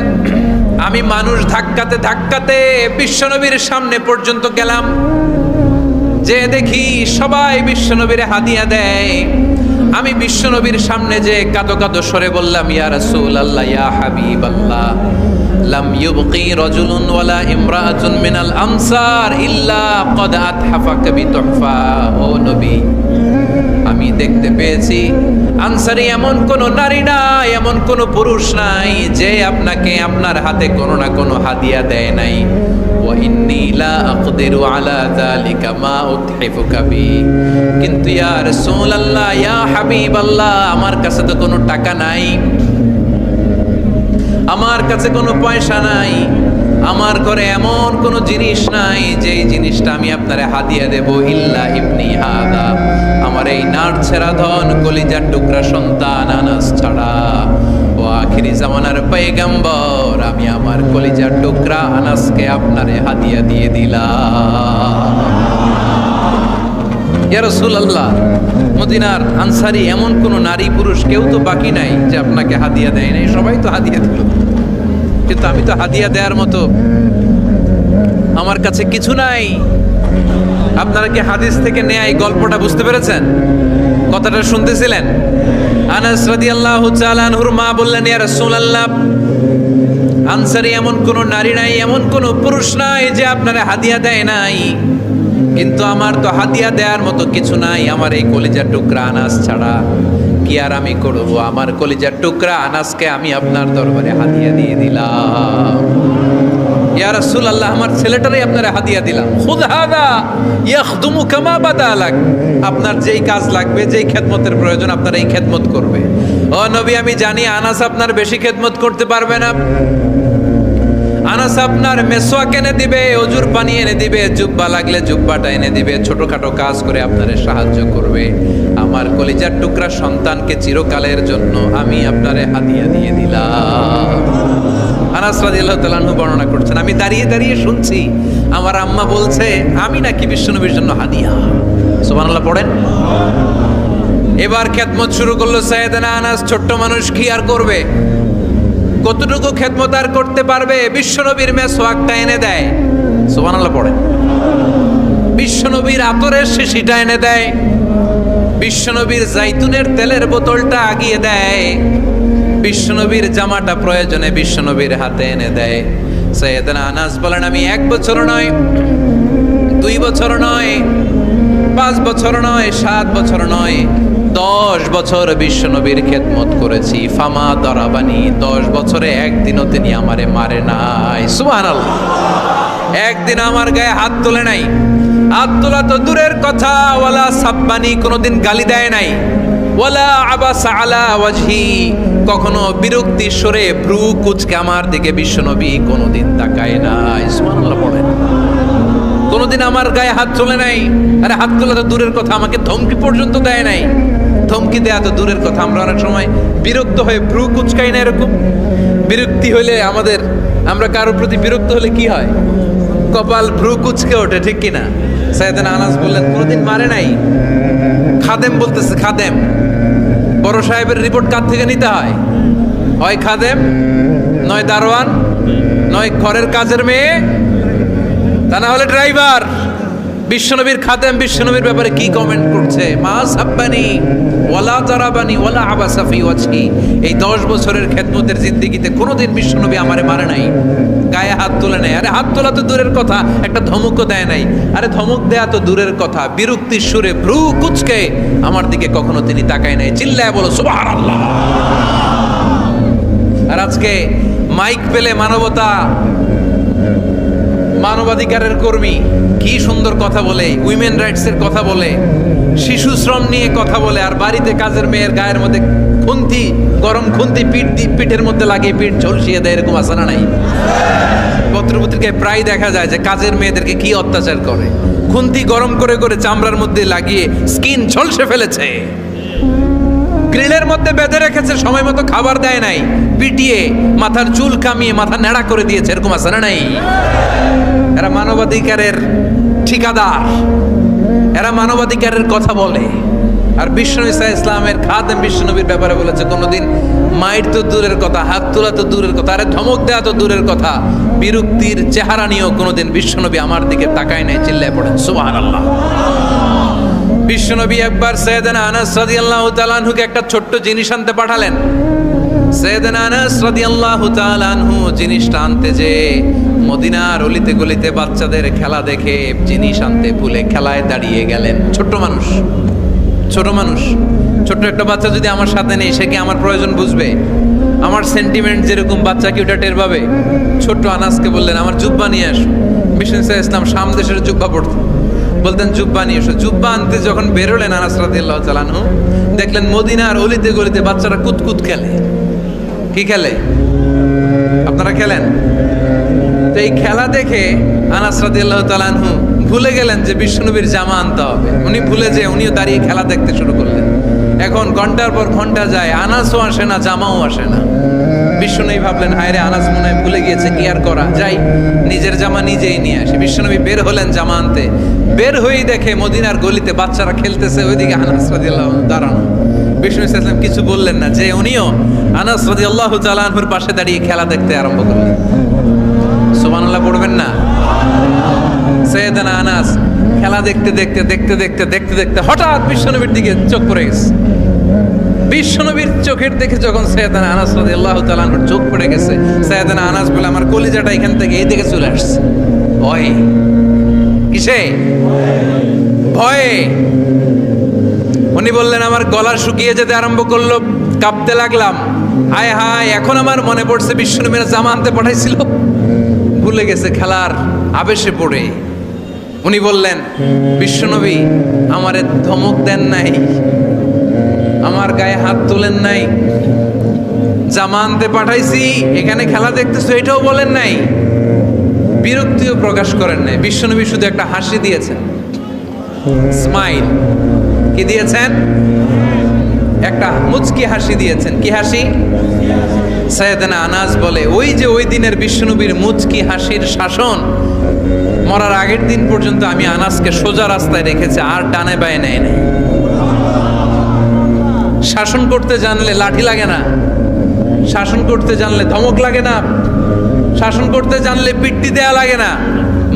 আমি মানুষ ধাক্কাতে ধাক্কাতে বিশ্বনবীর সামনে পর্যন্ত গেলাম, যে দেখি সবাই বিশ্বনবীর হাদিয়া দেয়। আমি বিশ্বনবীর সামনে যে কাঁদো কাঁদো সরে বললাম, ইয়া রাসূলুল্লাহ, ইয়া হাবিবাল্লাহ, লাম ইউবকি রাজুলুন ওয়ালা ইমরাআতুন মিনাল আনসার ইল্লা ক্বাদ আতহাফাকা বিতুহফা। ও নবী, আমি দেখতে পেয়েছি আনসারী এমন কোন নারী নাই, এমন কোন পুরুষ নাই যে আপনাকে আপনার হাতে কোনো না কোনো হাদিয়া দেয় নাই। ওয়া ইন্নী লা আকদিরু আলা যালিকা মা উতহিফুকা বি। কিন্তু ইয়া রাসূলুল্লাহ, ইয়া হাবিবাল্লাহ, আমার কাছে তো কোনো টাকা নাই, আমার কাছে কোনো পয়সা নাই, আমার ঘরে এমন কোনো জিনিস নাই যেই জিনিসটা আমি আপনারে হাদিয়া দেব। ইল্লা ইবনি হাদা, আমার এই নার ছেঁড়া ধন কলিজার টুকরা সন্তান আনাস ছাড়া। ও আখিরি জামানার পয়গম্বর, আমি আমার কলিজার টুকরা আনাসকে আপনারে হাদিয়া দিয়ে দিলাম। ইয়া রাসূলুল্লাহ, মদিনার আনসারী এমন কোন নারী পুরুষ কেউ তো বাকি নাই যে আপনাকে হাদিয়া দেয় নাই, সবাই তো হাদিয়া দিল, কিন্তু আমি তো হাদিয়া দেওয়ার মতো আমার কাছে কিছু নাই। আপনারা কি হাদিস থেকে নেয়া এই গল্পটা বুঝতে পেরেছেন? কথাটা শুনতেছিলেন? আনাস রাদিয়াল্লাহু তাআলা আনহুর মা বললেন, ইয়া রাসূলুল্লাহ, আনসারী এমন কোন নারী নাই, এমন কোন পুরুষ নাই যে আপনারা হাদিয়া দেয় নাই, কিন্তু আমার তো হাদিয়া দেওয়ার মতো কিছু নাই আমার এই কলিজার টুকরা আনাস ছাড়া। কি আর আমি করব? আমার কলিজার টুকরা আনাসকে আমি আপনার দরবারে হাদিয়া দিয়ে দিলাম। ইয়া রাসূলুল্লাহ, আমার ছেলেটারই আপনারা হাদিয়া দিলাম। খুদ হাদা ইয়াখদুমু কামা বাদালাক, আপনার যেই কাজ লাগবে, যেই খেদমতের প্রয়োজন আপনার এই খেদমত করবে। ও নবী, আমি জানি আনাস আপনার বেশি খেদমত করতে পারবে না, আনাস আপনার মেসওয়াক এনে দিবে, অজুর পানি এনে দিবে, জুব্বা লাগলে জুব্বাটা এনে দিবে, ছোটখাটো কাজ করে আপনারে সাহায্য করবে। আমার কলিজার টুকরা সন্তানকে চিরকালের জন্য আমি আপনারে হাদিয়া দিয়ে দিলাম। আনাস রাদিয়াল্লাহু তাআলা আনহু বর্ণনা করছেন, আমি দাঁড়িয়ে দাঁড়িয়ে শুনছি আমার আম্মা বলছে আমি নাকি বিশ্বনবীর জন্য হাদিয়া। সুবহানাল্লাহ পড়েন। এবার খেদমত শুরু করলো সাইয়েদনা আনাস। ছোট্ট মানুষ কি আর করবে, কতটুকু খেদমত আর করতে পারবে? বিশ্বনবীর মেসওয়াকটা এনে দেয়। সুবহানাল্লাহ পড়েন। বিশ্বনবীর আতরের শিশিটা এনে দেয়, বিশ্বনবীর জাইতুনের তেলের বোতলটা আগিয়ে দেয়, বিশ্বনবীর জামাটা প্রয়োজনে বিশ্বনবীর হাতে এনে দেয়। সাইয়েদনা আনাস বলেন, আমি 1 বছর নয়, 2 বছর নয়, 5 বছর নয়, 7 বছর নয়, 10 বছর বিশ্বনবীর খেদমত করেছি। ফামা দরাবানি, 10 বছরে একদিনও তিনি আমারে মারে নাই। সুবহানাল্লাহ। একদিন আমার গায়ে হাত তোলে নাই, হাত তোলা তো দূরের কথা, ওয়ালা সাব্বানি, কোনোদিন গালি দেয় নাই, ওয়ালা আবাসা আলা ওয়াজহি, কখনো বিরক্তি স্বরে ভ্রু কুঁচকে আমার দিকে বিশ্বনবী কোনোদিন তাকায় নাই। সুবহানাল্লাহ পড়েন। কোনোদিন আমার গায়ে হাত তোলে নাই। আরে হাত তোলা তো দূরের কথা, আমাকে ধমকি পর্যন্ত দেয় নাই। ধমকি দেয়া তো দূরের কথা, আমরা অনেক সময় বিরক্ত হয়ে ভ্রু কুঁচকাই না। এরকম বিরক্তি হলে আমরা কারোর প্রতি বিরক্ত হলে কি হয়? কপাল ভ্রু কুঁচকে ওঠে, ঠিক কিনা? সাইয়েদনা আনাস বললেন কোনোদিন মারে নাই। খাদেম বলতেছে, খাদেম, বড় সাহেবের রিপোর্ট কার থেকে নিতে হয়? হয় খাদেম, নয় দারোয়ান, নয় ঘরের কাজের মেয়ে, তা না হলে ড্রাইভার। বিশ্বনবীর খাদেম বিশ্বনবীর ব্যাপারে কি কমেন্ট করছে? মা সাব্বানি ওয়ালা জারাবানি ওয়ালা আবাসা ফি ওয়াজহি। এই 10 বছরের খেদমতের জিন্দেগিতে কোনোদিন বিশ্বনবী আমারে মারে নাই, গায়ে হাত তোলে নাই। আরে হাত তোলা তো দূরের কথা, একটা ধমকও দেয় নাই। আরে ধমক দেয়া তো দূরের কথা, বিরক্তির সুরে ভ্রু কুঁচকে আমার দিকে কখনো তিনি তাকায় নাই। চিল্লায় বলো সুবহানাল্লাহ। আর আজকে মাইক পেলে মানবতা, মানবাধিকারের কর্মী কি সুন্দর কথা বলে, উইমেন রাইটস এর কথা বলে, শিশু শ্রম নিয়ে কথা বলে, আর বাড়িতে কাজের মেয়ের গায়ের মধ্যে খুন্তি, গরম খুন্তি পিঠের মধ্যে লাগিয়ে পিঠ ঝলসিয়ে দেয়। এরকম আছে না নাই? পত্রপত্রিকায় প্রায় দেখা যায় যে কাজের মেয়েদেরকে কি অত্যাচার করে। খুন্তি গরম করে করে চামড়ার মধ্যে লাগিয়ে স্কিন ঝলসে ফেলেছে, গ্রিলের মধ্যে বেঁধে রেখেছে, সময় মতো খাবার দেয় নাই, পিটিয়ে মাথার চুল কামিয়ে মাথা নেড়া করে দিয়েছে। এরকম আছে না নাই? এরা মানবাধিকারের ঠিকাদার, এরা মানবাধিকারের কথা বলে। আর বিশ্বনবী ইসলামের খাদেম বিশ্বনবীর ব্যাপারে বলেছে কোনোদিন মাইর তো দূরের কথা, হাত তোলা তো দূরের কথা, আরে ধমক দেওয়া তো দূরের কথা, বিরক্তির চেহারা নিয়েও কোনোদিন বিশ্বনবী আমার দিকে তাকায় নাই। চিল্লায় পড়েন সুবহানাল্লাহ। বিশ্বনবী একবার সাইয়েদনা আনাস রাদিয়াল্লাহু তাআলা আনহুকে একটা ছোট্ট জিনিস আনতে পাঠালেন। সাইয়েদনা আনাস রাদিয়াল্লাহু তাআলা আনহু জিনিসটা আনতে যে মদিনার অলিতে গলিতে বাচ্চাদের খেলা দেখে জিনিস আনতে ভুলে খেলায় দাঁড়িয়ে গেলেন। ছোট্ট মানুষ, ছোট্ট একটা বাচ্চা যদি আমার সাথে নেই, সে কি আমার প্রয়োজন বুঝবে? আমার সেন্টিমেন্ট যেরকম, বাচ্চা কি ওটা টের পাবে? ছোট্ট আনাসকে বললেন আমার জুব্বা নিয়ে আসো। বিষ্ণু ইসলাম শাম দেশের জুব্বা পড়তেন, বলতেন জুব্বা নিয়ে এসো। জুব্বা আনতে যখন বেরোলেন আনাস রাদিয়াল্লাহু তাআলা আনহু, দেখলেন মদিনার অলিতে গলিতে বাচ্চারা কুতকুত খেলে। কি খেলে? আপনারা খেলেন? তো এই খেলা দেখে আনাস রাদিয়াল্লাহু তাআলা আনহু ভুলে গেলেন যে বিশ্বনবীর জামা আনতে হবে। উনি ভুলে যে উনিও দাঁড়িয়ে খেলা দেখতে শুরু করলেন। এখন ঘন্টার পর ঘন্টা যায়, আনাসও আসে না, জামাও আসে না। বিশ্বনবী ভাবলেন হায়রে আনাস মনে হয় ভুলে গিয়েছে, কি আর করা যাই, নিজের জামা নিজেই নিয়ে আসে। বিশ্বনবী বের হলেন জামা আনতে, বের হয়েই দেখে মদিনার গলিতে বাচ্চারা খেলতেছে, ওইদিকে আনাস রাদিয়াল্লাহু আনহু দাঁড়ানো। বিষ্ণু ইসলাম কিছু বললেন না, যে উনিও আনাস রাদিয়াল্লাহু তাআলা আনহুর পাশে দাঁড়িয়ে খেলা দেখতে আরম্ভ করলেন। সুবহানাল্লাহ পড়বেন না? সাইয়েদনা আনাস খেলা দেখতে দেখতে হঠাৎ বিশ্বনবীর দিকে চোখ পড়ে গেছে। বিশ্বনবীর চোখের দেখে যখন সাইয়েদনা আনাস রাদিয়াল্লাহু তাআলা আনহুর চোখ পড়ে গেছে, সাইয়েদনা আনাস বলে আমার কলিজাটা এখান থেকে এই দিকে চলে আসছে। ভয়ে, কিসে? ভয়ে। উনি বললেন আমার গলা শুকিয়ে যেতে আরম্ভ করলো, কাঁপতে লাগলাম। হায় হায়, এখন আমার মনে পড়ছে বিশ্বনবীর জামা আনতে পাঠাইছিল, ভুলে গেছে খেলার আবেশে পড়ে। উনি বললেন বিশ্বনবী আমারে ধমক দেন নাই, আমার গায়ে হাত তোলেন নাই, জামানতে পাঠাইছি, এখানে খেলা দেখতেছো, এটাও বলেন নাই, বিরক্তিও প্রকাশ করেন নাই। বিশ্বনবী শুধু একটা হাসি দিয়েছেন, স্মাইল। কি দিয়েছেন? একটা মুচকি হাসি দিয়েছেন। কি হাসি? সাইয়েদনা আনাস বলে, ওই যে ওই দিনের বিশ্বনবীর মুচকি হাসির শাসন মরার আগের দিন পর্যন্ত আমি আনাসকে সোজা রাস্তায় রেখেছি, আর ডানে বায়ে নেয় নাই। শাসন করতে জানলে লাঠি লাগে না, শাসন করতে জানলে ধমক লাগে না, শাসন করতে জানলে পিট্টি দেয়া লাগে না।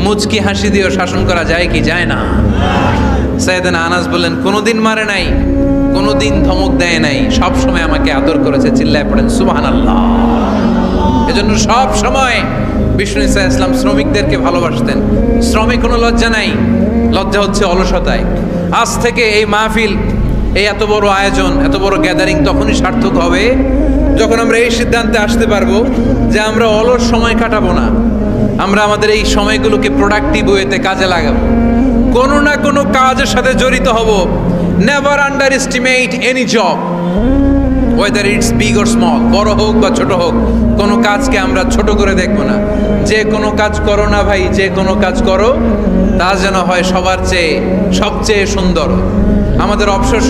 মুচকি হাসি দিয়েও শাসন করা যায় কি যায় না? সাইয়েদনা আনাস বললেন, কোনোদিন মারে নাই, কোনোদিন ধমক দেয় নাই, সব সময় আমাকে আদর করেছে। চিল্লায় পড়েন সুবহানাল্লাহ। এজন্য সব সময় বিষ্ণু ইসা ইসলাম শ্রমিকদেরকে ভালোবাসতেন। শ্রমে কোনো লজ্জা নাই, লজ্জা হচ্ছে অলসতায়। আজ থেকে এই মাহফিল, এই এত বড় আয়োজন, এত বড় গ্যাদারিং তখনই সার্থক হবে যখন আমরা এই সিদ্ধান্তে আসতে পারবো যে আমরা অলস সময় কাটাবো না, আমরা আমাদের এই সময়গুলোকে প্রোডাক্টিভ ওয়েতে কাজে লাগাবো, কোনো না কোনো কাজের সাথে জড়িত হব। Never underestimate any job, whether it's big or small, বড় হোক বা ছোট হোক, কোনো কাজকে আমরা ছোট করে দেখবো না। যে কোনো কাজ করো না ভাই, যে কোনো কাজ করো, তা যেন হয় সবার চেয়ে সবচেয়ে সুন্দর। আমাদের অবসর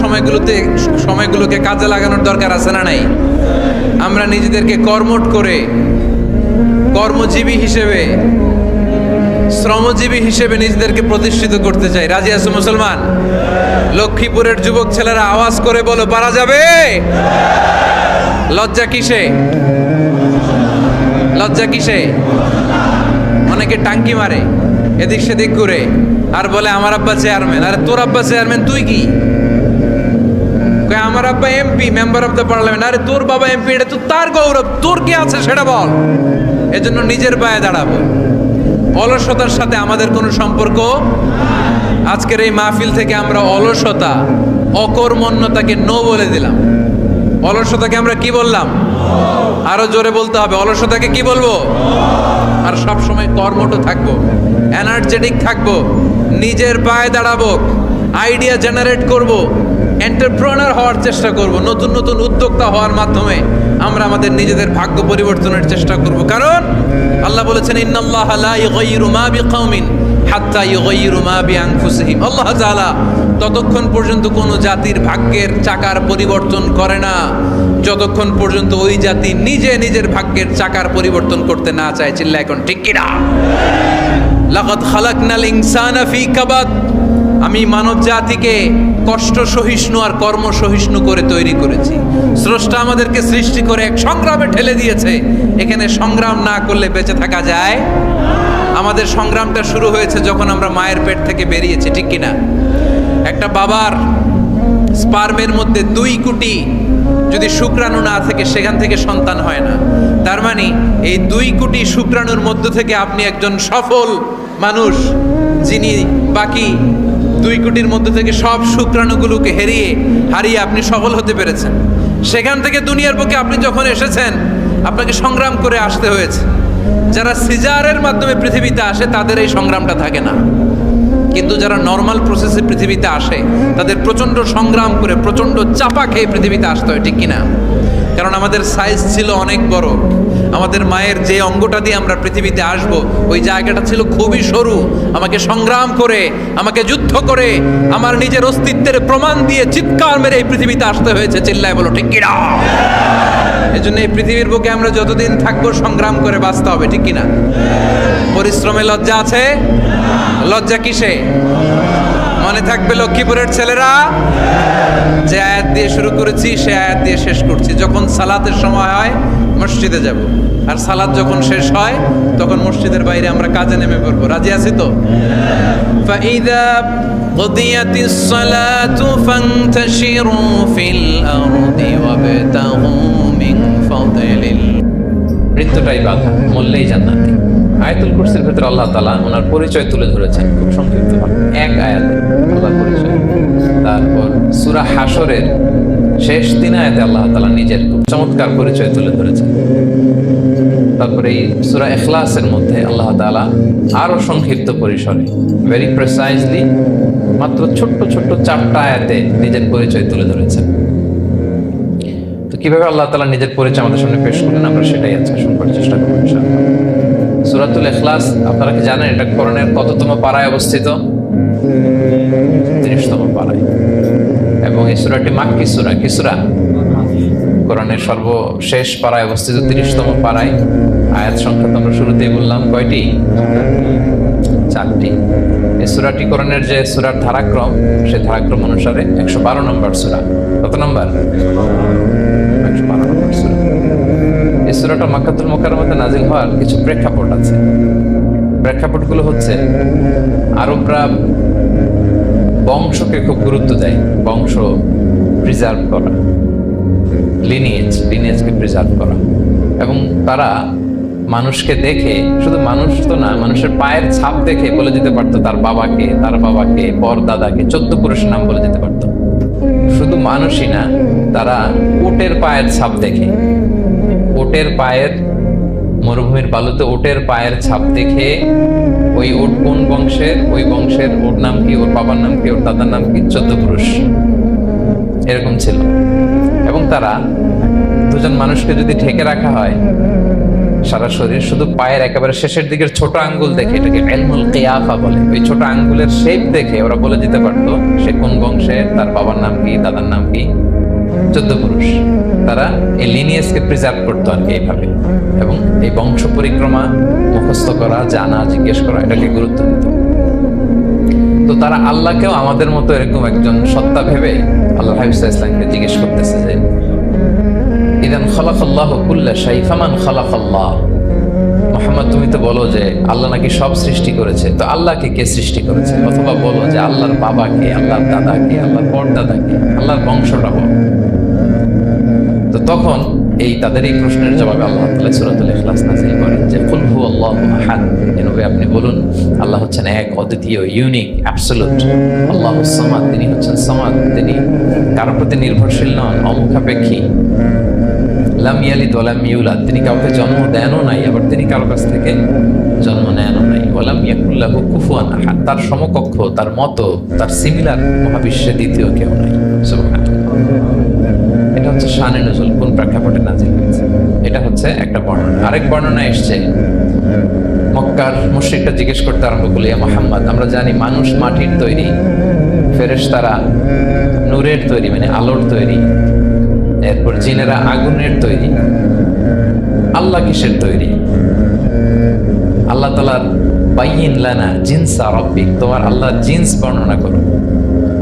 সময়গুলোকে কাজে লাগানোর দরকার আছে না নাই? আমরা নিজেদেরকে কর্মঠ করে, কর্মজীবী হিসেবে, শ্রমজীবী হিসেবে নিজেদেরকে প্রতিষ্ঠিত করতে চাই। রাজি আছো মুসলমান? লক্ষ্মীপুরের যুবক ছেলেরা আওয়াজ করে বলো, পারা যাবে? লজ্জা কিসে? লজ্জা কিসে? অনেকে টাঙ্কি মারে এদিক সেদিক করে, আর বলে আমার আব্বা চেয়ারম্যান। আরে তোর আব্বা চেয়ারম্যান, তুই কি? আমার আব্বা MP, member of the parliament. আরে তোর বাবা এমপি, এটা তো তার গৌরব, তোর কি আছে সেটা বল। এজন্য নিজের পায়ে দাঁড়াবো। অলসতার সাথে আমাদের কোনো সম্পর্ক। আজকের এই মাহফিল থেকে আমরা অলসতা, অকর্মণ্যতাকে নো বলে দিলাম। অলসতাকে আমরা কি বললাম? আরো জোরে বলতে হবে, অলসতাকে কি বলবো? আর সব সময় কর্মঠ থাকবো, এনার্জেটিক থাকবো, নিজের পায়ে দাঁড়াবো, আইডিয়া জেনারেট করব, এন্টারপ্রেনার হওয়ার চেষ্টা করব, নতুন নতুন উদ্যোক্তা হওয়ার মাধ্যমে আমরা আমাদের নিজেদের ভাগ্য পরিবর্তনের চেষ্টা করব। কারণ আল্লাহ বলেছেন, ইন্নাল্লাহা লা ইউগাইয়িরু মা বিকাউমিন হাত্তা ইউগাইয়িরু মা বিআনফুসিহিম। আল্লাহ তাআলা ততক্ষণ পর্যন্ত কোনো জাতির ভাগ্যের চাকার পরিবর্তন করে না যতক্ষণ পর্যন্ত ওই জাতি নিজে নিজের ভাগ্যের চাকার পরিবর্তন করতে না চায়। চিল্লা এখন ঠিক কিনা? লাকাদ খালাকনাল ইনসানা ফি কাবাদ। আমি মানব জাতিকে কষ্ট সহিষ্ণু আর কর্ম সহিষ্ণু করে তৈরি করেছি। স্রষ্টা আমাদেরকে সৃষ্টি করে এক সংগ্রামে ঠেলে দিয়েছে। এখানে সংগ্রাম না করলে বেঁচে থাকা যায়? আমাদের সংগ্রামটা শুরু হয়েছে যখন আমরা মায়ের পেট থেকে বেরিয়েছি, ঠিক কিনা? একটা বাবার স্পার্মের মধ্যে 2 কোটি যদি শুক্রাণু না থাকে, সেখান থেকে সন্তান হয় না। তার মানে এই 2 কোটি শুক্রাণুর মধ্য থেকে আপনি একজন সফল মানুষ, যিনি বাকি 2 কোটির মধ্যে থেকে সব শুক্রাণুগুলোকে হারিয়ে আপনি সফল হতে পেরেছেন। সেখান থেকে দুনিয়ার বুকে আপনি যখন এসেছেন, আপনাকে সংগ্রাম করে আসতে হয়েছে। যারা সিজারের মাধ্যমে পৃথিবীতে আসে তাদের এই সংগ্রামটা থাকে না, কিন্তু যারা নর্মাল প্রসেসে পৃথিবীতে আসে তাদের প্রচণ্ড সংগ্রাম করে, প্রচণ্ড চাপা খেয়ে পৃথিবীতে আসতে হয়, ঠিক কিনা? কারণ আমাদের সাইজ ছিল অনেক বড়। আমাদের মায়ের যে অঙ্গটা দিয়ে আমরা পৃথিবীতে আসব, ওই জায়গাটা ছিল খুবই সরু। আমাকে সংগ্রাম করে, আমাকে যুদ্ধ করে, আমার নিজের অস্তিত্বের প্রমাণ দিয়ে চিৎকার মেরে এই পৃথিবীতে আসতে হয়েছে। চিল্লায় বলো ঠিক কিনা? এজন্য এই পৃথিবীর বুকে আমরা যতদিন থাকবো সংগ্রাম করে বাঁচতে হবে, ঠিক কিনা? পরিশ্রমে লজ্জা আছে? লজ্জা কিসে? মনে থাকবে লক্ষ্মীপুরের ছেলেরা, যে আয়াত দিয়ে শুরু করেছি সে আয়াত দিয়ে শেষ করছি। যখন সালাতের সময় হয় মসজিদে যাব, আর সালাত যখন শেষ হয় তখন মসজিদের বাইরে আমরা কাজে নেমে পড়বো। রাজি আছি তো? ফাইদা কুদিয়াতিস সালাতু ফান্তাশিরু ফিল আরদি ওয়াবতাগু মিন ফাদলিল। মৃত্যুটাই বাধা, মরলেই জান্নাতি। আয়াতুল কুরসির ভিতরে আল্লাহ তাআলা ওনার পরিচয় তুলে ধরেছেন খুব সংক্ষিপ্তভাবে, এক আয়াতে আল্লাহর পরিচয়। তারপর সূরা হাশরের শেষ 3 আয়াতে আল্লাহ তাআলা নিজের খুব চমৎকার পরিচয় তুলে ধরেছেন। তারপরে এই সূরা ইখলাসের মধ্যে আল্লাহ তাআলা আরো সংক্ষিপ্ত পরিসরে, ভেরি প্রিসাইজলি, মাত্র ছোট্ট ছোট্ট 4টা আয়াতে নিজের পরিচয় তুলে ধরেছেন। তো কি কিভাবে আল্লাহ তাআলা নিজের পরিচয় আমাদের সামনে পেশ করলেন, আমরা সেটাই আজকে শুনবার চেষ্টা করব ইনশাআল্লাহ। সূরাতুল ইখলাস, আপনারা কি জানেন এটা কোরআনের কততম পারায় অবস্থিত? 30তম পারায়। এবং এই সূরাটি মাক্কি সূরা। কি সূরা? কোরআনের সর্বশেষ পারায় অবস্থিত 30তম পারায়। আয়াত সংখ্যা তো আমরা শুরুতেই বললাম কয়টি? 4টি। এই সূরাটি কোরআনের যে সূরার ধারাক্রম, সেই ধারাক্রম অনুসারে 112 নম্বর সূরা। কত নম্বর? 112 নম্বর সূরা। এই সূরাটা মক্কাতুল মুকাররমাতে নাজিল হওয়ার কিছু প্রেক্ষাপট আছে। প্রেক্ষাপটগুলো হচ্ছে, আরবরা বংশকে খুব গুরুত্ব দেয়, বংশ প্রিজার্ভ করা, লিনিয়েজকে প্রিজার্ভ করা। এবং তারা মানুষকে দেখে, শুধু মানুষ তো না, মানুষের পায়ের ছাপ দেখে বলে দিতে পারতো তার বাবাকে, পরদাদাকে, 14 পুরুষের নাম বলে দিতে পারতো। শুধু মানুষই না, তারা উটের পায়ের ছাপ দেখে, উটের পায়ের, মরুভূমির বালুতে উটের পায়ের ছাপ দেখে ওই উট কোন বংশের, ওই বংশের ওর নাম কি, ওর বাবার নাম কি, ওর দাদার নাম কি, 14 পুরুষ এরকম ছিল। এবং তারা দুজন মানুষকে যদি ঢেকে রাখা হয় সারা শরীর, শুধু পায়ের একেবারে শেষের দিকের ছোট আঙ্গুল দেখে, এটাকে ইলমুল কিয়াফা বলে, ওই ছোট আঙ্গুলের শেপ দেখে ওরা বলে দিতে পারতো সে কোন বংশের, তার বাবার নাম কি, দাদার নাম কি, 14 পুরুষ। তারা এই লিনিয়েজকে প্রিজার্ভ করতো আর কি এইভাবে। এবং এই বংশ পরিক্রমা মুখস্থ করা, জানা, জিজ্ঞেস করা, এটাকে গুরুত্ব দিত। তো তারা আল্লাহকেও আমাদের মতো এরকম একজন সত্তা ভেবে আল্লাহ হাবিব সাল্লাল্লাহু আলাইহি ওয়াসাল্লামকে জিজ্ঞেস করতেছে যে, ইদান খালাকাল্লাহু কুল্লা শাই ফামান খালাকাল্লাহ। মুহাম্মদ, তুমি তো বলো যে আল্লাহ নাকি সব সৃষ্টি করেছে, তো আল্লাহকে কে সৃষ্টি করেছে? অথবা বলো যে আল্লাহর বাবাকে, আল্লাহর দাদাকে, আল্লাহর পরদাদাকে, আল্লাহর বংশটা বলো। তো তখন তাদের এই প্রশ্নের জবাবে আল্লাহ তাআলা সূরাতুল ইখলাস নাযিল করেন যে, কুল হুয়াল্লাহু আহাদ। নবী, আপনি বলুন আল্লাহ হচ্ছেন এক, অদ্বিতীয়, ইউনিক, অ্যাবসলিউট। আল্লাহুস সামাদ, তিনি হচ্ছেন সামাদ, তিনি কারো প্রতি নির্ভরশীল নন, অমুখাপেক্ষী। লাম ইয়ালিদ ওয়া লাম ইউলাদ, তিনি কাউকে জন্ম দেনও নাই, আবার তিনি কারো কাছ থেকে জন্ম নেনও নাই। ওয়া লাম ইয়াকুল লাহু কুফুয়ান আহাদ, তার সমকক্ষ, তার মতো, তার সিমিলার মহাবিশ্বে দ্বিতীয় কেউ নাই। সুবহানাল্লাহ। এটা হচ্ছে শানে নুজুল, কোন প্রেক্ষাপটে নাজিল হয়েছে, এটা হচ্ছে একটা বর্ণনা। আরেক বর্ণনা এসছে, মক্কার মুশরিকরা জিজ্ঞেস করতে আরম্ভ করলো, ইয়া মুহাম্মদ, আমরা জানি মানুষ মাটির তৈরি, ফেরেশতারা নূরের তৈরি, মানে আলোর তৈরি, এরপর জিনেরা আগুনের তৈরি, আল্লাহ কিসের তৈরি? আল্লাহ তাআলার বাইয়িন লানা জিনসা রাব্বিক, তোমার আল্লাহর জিন্স বর্ণনা করো,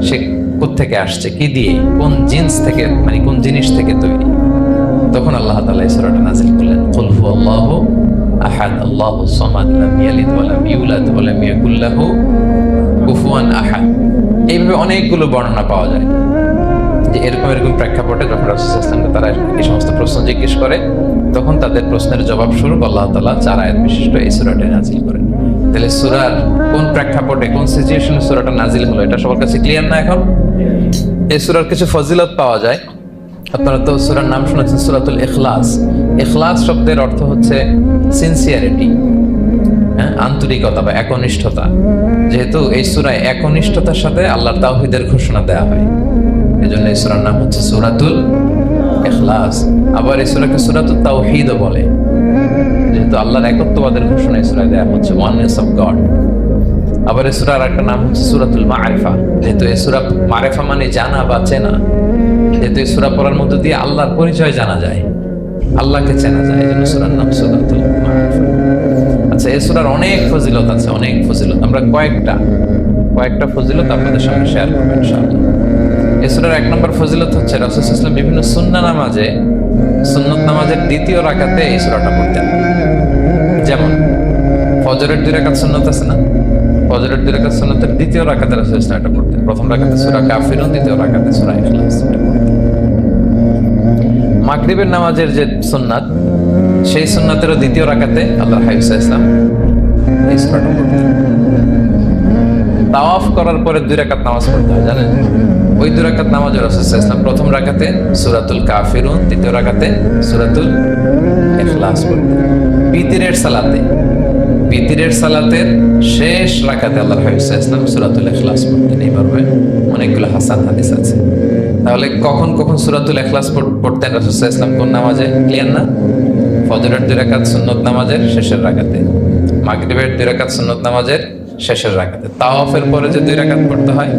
সে কোত্থেকে আসছে, কি দিয়ে, কোন জিন্স থেকে, মানে কোন জিনিস থেকে তৈরি? তখন আল্লাহ তাআলা এই সূরাটা নাযিল করলেন, কুল হুয়াল্লাহু আহাদ আল্লাহুস সামাদ লাম ইয়ালিদ ওয়া লাম ইউলাদ ওয়া লাম ইয়াকুল লাহু কুফুয়ান আহাদ। এইভাবে অনেকগুলো বর্ণনা পাওয়া যায় যে এরকম প্রেক্ষাপটে যখন রাসূল সাল্লাল্লাহু আলাইহি ওয়াসাল্লাম তারা এই সমস্ত প্রশ্ন জিজ্ঞেস করে, তখন তাদের প্রশ্নের জবাব স্বরূপ আল্লাহ তাআলা 4 আয়াত বিশিষ্ট এই সূরাটি নাযিল করেন। তাহলে সূরার কোন প্রেক্ষাপটে, কোন সিচুয়েশনে সূরাটা নাযিল হলো, এটা সবার কাছে ক্লিয়ার না এখন? এই সূরার কিছু ফজিলত পাওয়া যায়। আপনারা তো সূরার নাম শুনেছেন সূরাতুল ইখলাস। ইখলাস শব্দের অর্থ হচ্ছে সিনসিয়ারিটি, আন্তরিকতা বা একনিষ্ঠতা। যেহেতু এই সূরায় একনিষ্ঠতার সাথে আল্লাহর তাওহীদের ঘোষণা দেওয়া হয়, এজন্য এই সূরার নাম হচ্ছে সূরাতুল ইখলাস। আবার এই সূরাকে সূরাতুত তাওহীদও বলে, যেহেতু আল্লাহর একত্ববাদের ঘোষণা এই সূরায় দেওয়া হচ্ছে, ওয়াননেস অফ গড। আবার এই সূরার একটা নাম হচ্ছে সূরাতুল মারিফা, যেহেতু এই সূরা মারিফা মানে জানা বা চেনা, যেহেতু এই সূরা পড়ার মধ্য দিয়ে আল্লাহর পরিচয় জানা যায়, আল্লাহকে চেনা যায়, এই জন্য সূরার নাম সূরাতুল মারিফা। আচ্ছা, এই সূরার অনেক ফজিলত আছে, অনেক ফজিলত। আমরা কয়েকটা ফজিলত আপনাদের সামনে শেয়ার করব ইনশাআল্লাহ। এই সূরার 1 নম্বর ফজিলত হচ্ছে রাসূল সাল্লাল্লাহু আলাইহি ওয়াসাল্লাম বিভিন্ন সুন্নত নামাজের দ্বিতীয় রাকাতে এই সূরাটা পড়তেন। যেমন ফজরের 2 রাকাত সুন্নত আছে না, ফজরের 2 রাকাত সুন্নতের দ্বিতীয় রাকাতে রাসূল সাল্লাল্লাহু আলাইহি ওয়াসাল্লাম এটা পড়তেন। প্রথম রাকাতে সূরা কাফিরুন, দ্বিতীয় রাকাতে সূরা ইখলাস এটা পড়তেন। মাগরিবের নামাজের যে সুন্নাত, সেই সুন্নাতেরও দ্বিতীয় রাকাতে আল্লাহর হাবিব সাল্লাল্লাহু আলাইহি ওয়াসাল্লাম এই সূরাটা পড়তেন। তাওয়াফ করার পরে 2 রাকাত নামাজ পড়তে হয়, জানেন? ওই 2 রাকাত নামাজে রাসূল সাল্লাল্লাহু আলাইহি ওয়াসাল্লাম প্রথম রাকাতে সূরাতুল কাফিরুন, দ্বিতীয় রাকাতে সূরাতুল ইখলাস পড়তেন। বিতিরের সালাতের শেষ রাকাতে আল্লাহর হাবিব সাল্লাল্লাহু আলাইহি ওয়াসাল্লাম সূরাতুল ইখলাস পড়তেন। এইভাবে অনেকগুলো হাসান হাদিস আছে। তাহলে কখন কখন সূরাতুল ইখলাস পড়তেন রাসূল সাল্লাল্লাহু আলাইহি ওয়াসাল্লাম কোন নামাজে? ক্লিয়ার না? ফজরের 2 রাকাত সুন্নত নামাজের শেষের রাকাতে, মাগরিবের 2 রাকাত সুন্নত নামাজের শেষের রাকাতে, তাওয়াফের পরে যে 2 রাকাত পড়তে হয়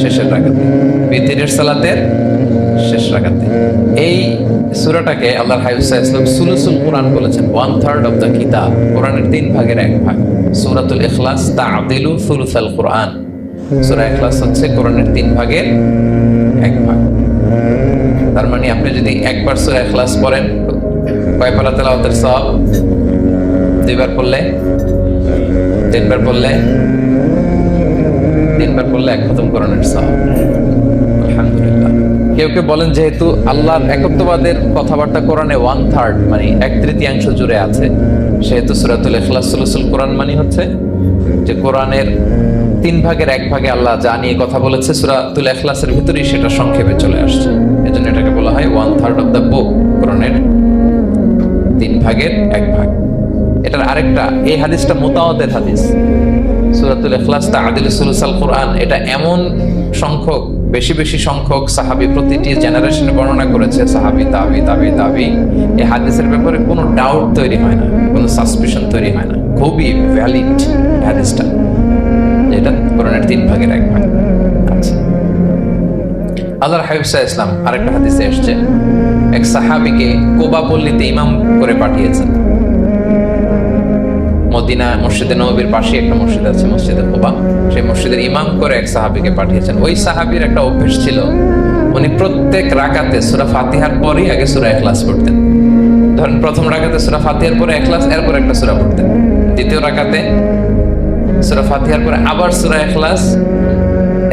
শেষের রাকাতে, বিতরের সালাতের শেষ রাকাতে। এই সূরাটাকে আল্লাহর হাবিব সাল্লাল্লাহু আলাইহি ওয়াসাল্লাম সুলুসুল কোরআন বলেছেন, 1/3 অফ দ্য কিতাব। কোরআনের 3 ভাগের 1 ভাগ। সূরাতুল ইখলাস তা'দিলু সুলুসাল কোরআন। সূরা ইখলাস হচ্ছে কোরআনের 3 ভাগের 1 ভাগ। তার মানে আপনি যদি একবার সূরা ইখলাস পড়েন, কয় পারা তেলাওয়াতের সওয়াব? 2 বার পড়লে, 3 বার পড়লে, 3 বার পড়লে 1 খতম কোরআনের সওয়াব। আলহামদুলিল্লাহ। কেউ কেউ বলেন যেহেতু আল্লাহর একত্ববাদের কথাবার্তা কোরআনে 1/3 মানে 1/3 জুড়ে আছে, সেহেতু সূরাতুল ইখলাস সুলুসুল কোরআন মানে হচ্ছে যে কোরআনের 3 ভাগের 1 ভাগে আল্লাহ যা নিয়ে কথা বলেছে সূরাতুল ইখলাসের ভিতরেই সেটা সংক্ষেপে চলে আসছে। এজন্য এটাকে বলা হয় 1/3 অফ দ্য বুক, কোরআনের 3 ভাগের 1 ভাগ। এটার আরেকটা, এই হাদিসটা মুতাওয়াতির হাদিস। সূরাতুল ইখলাস তা'দিলু সুলুসাল কোরআন, এটা এমন সংখ্যক, বেশি বেশি সংখ্যক সাহাবী প্রতিটি জেনারেশনে বর্ণনা করেছে, সাহাবী, তাবি, তাবি, তাবি। এই হাদিসের ব্যাপারে কোনো ডাউট তৈরি হয় না, কোনো সাসপিশন তৈরি হয় না। খুবই ভ্যালিড হাদিসটা, যেটা কোরআনের 3 ভাগের 1 ভাগ। আচ্ছা, আল্লাহর হাবিব সাল্লাল্লাহু আলাইহি ওয়াসাল্লাম আরেকটা হাদিসে এসেছে, এক সাহাবীকে কুবা পল্লীতে ইমাম করে পাঠিয়েছেন। মদিনা মসজিদে নববীর পাশে একটা মসজিদ আছে, মসজিদে কুবা, সেই মসজিদের ইমাম করে এক সাহাবীকে পাঠিয়েছেন। ওই সাহাবীর একটা অভ্যাস ছিল, উনি প্রত্যেক রাকাতে সূরা ফাতিহার পরেই আগে সূরা ইখলাস পড়তেন। ধরেন প্রথম রাকাতে সূরা ফাতিহার পরে ইখলাস, এরপর একটা সূরা পড়তেন। দ্বিতীয় রাকাতে সূরা ফাতিহার পরে আবার সূরা ইখলাস,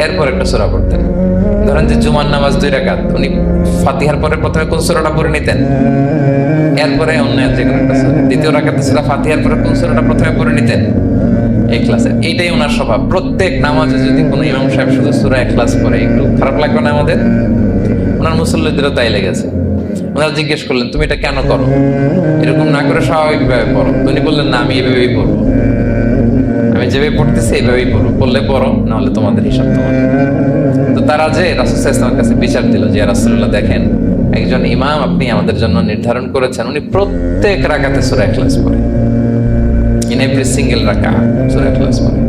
এরপর একটা সূরা পড়তেন। ধরেন যে জুমার নামাজ 2 রাকাত, উনি ফাতিহার পরে প্রথমে কোন সূরাটা পড়ে নিতেন, এরপরে অন্য যে কোনো একটা সূরা। দ্বিতীয় রাকাতে সূরা ফাতিহার পরে কোন সূরাটা প্রথমে পড়ে নিতেন, ইখলাসের। এইটাই ওনার স্বভাব। প্রত্যেক নামাজে যদি কোনো ইমাম সাহেব শুধু সূরা ইখলাস পড়ে, একটু খারাপ লাগবে না আমাদের? ওনার মুসল্লিদেরও তাই লেগেছে। ওনারা জিজ্ঞেস করলেন, তুমি এটা কেন করো? এরকম না করে স্বাভাবিকভাবে পড়ো। উনি বললেন, না, আমি এভাবেই পড়বো, আমি যেভাবে পড়তেছি এইভাবেই পড়ো, পড়লে পড়ো, না হলে তোমাদের হিসাব তোমাদের। তো তারা যে রাসূল সাল্লাল্লাহু আলাইহি ওয়াসাল্লামের কাছে বিচার দিল যে, ইয়া রাসূলুল্লাহ, দেখেন একজন ইমাম আপনি আমাদের জন্য নির্ধারণ করেছেন, উনি প্রত্যেক রাকাতে সূরা ইখলাস পড়ে, ইন এভরি সিঙ্গেল রাকাত সূরা ইখলাস পড়ে।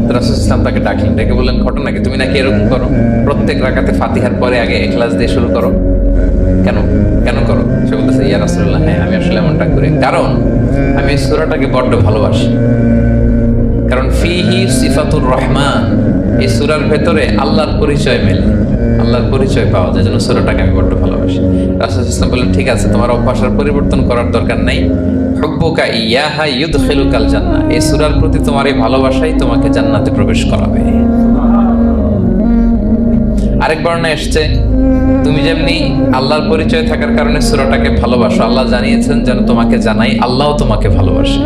তো রাসূল সাল্লাল্লাহু আলাইহি ওয়াসাল্লাম তাকে ডাকলেন, ডেকে বললেন, ঘটনা কি? তুমি নাকি এরকম করো, প্রত্যেক রাকাতে ফাতিহার পরে আগে ইখলাস দিয়ে শুরু করো, কেন কেন করো? সে বলতেছে, ইয়া রাসূলুল্লাহ, হ্যাঁ আমি আসলে এমনটা করি, কারণ আমি এই সূরাটাকে বড্ড ভালোবাসি। কারণ ফিহি সিফাতুর রহমান, এই সূরার ভেতরে আল্লাহর পরিচয় মেলে, আল্লাহর পরিচয় পাওয়া যায়, যেন সূরাটাকে আমি বড্ড ভালোবাসি। রাসূল সাল্লাল্লাহু আলাইহি ওয়াসাল্লাম বললেন, ঠিক আছে, তোমার অভ্যাসের পরিবর্তন করার দরকার নাই। হুব্বুকা ইয়াহা ইউদখিলুকাল জান্নাহ, এই সূরার প্রতি তোমার এই ভালোবাসাই তোমাকে জান্নাতে প্রবেশ করাবে। আরেক বর্ণনায় এসেছে, তুমি যেমনি আল্লাহর পরিচয় থাকার কারণে সূরাটাকে ভালোবাসো, আল্লাহ জানিয়েছেন যেন তোমাকে জানাই আল্লাহও তোমাকে ভালোবাসে।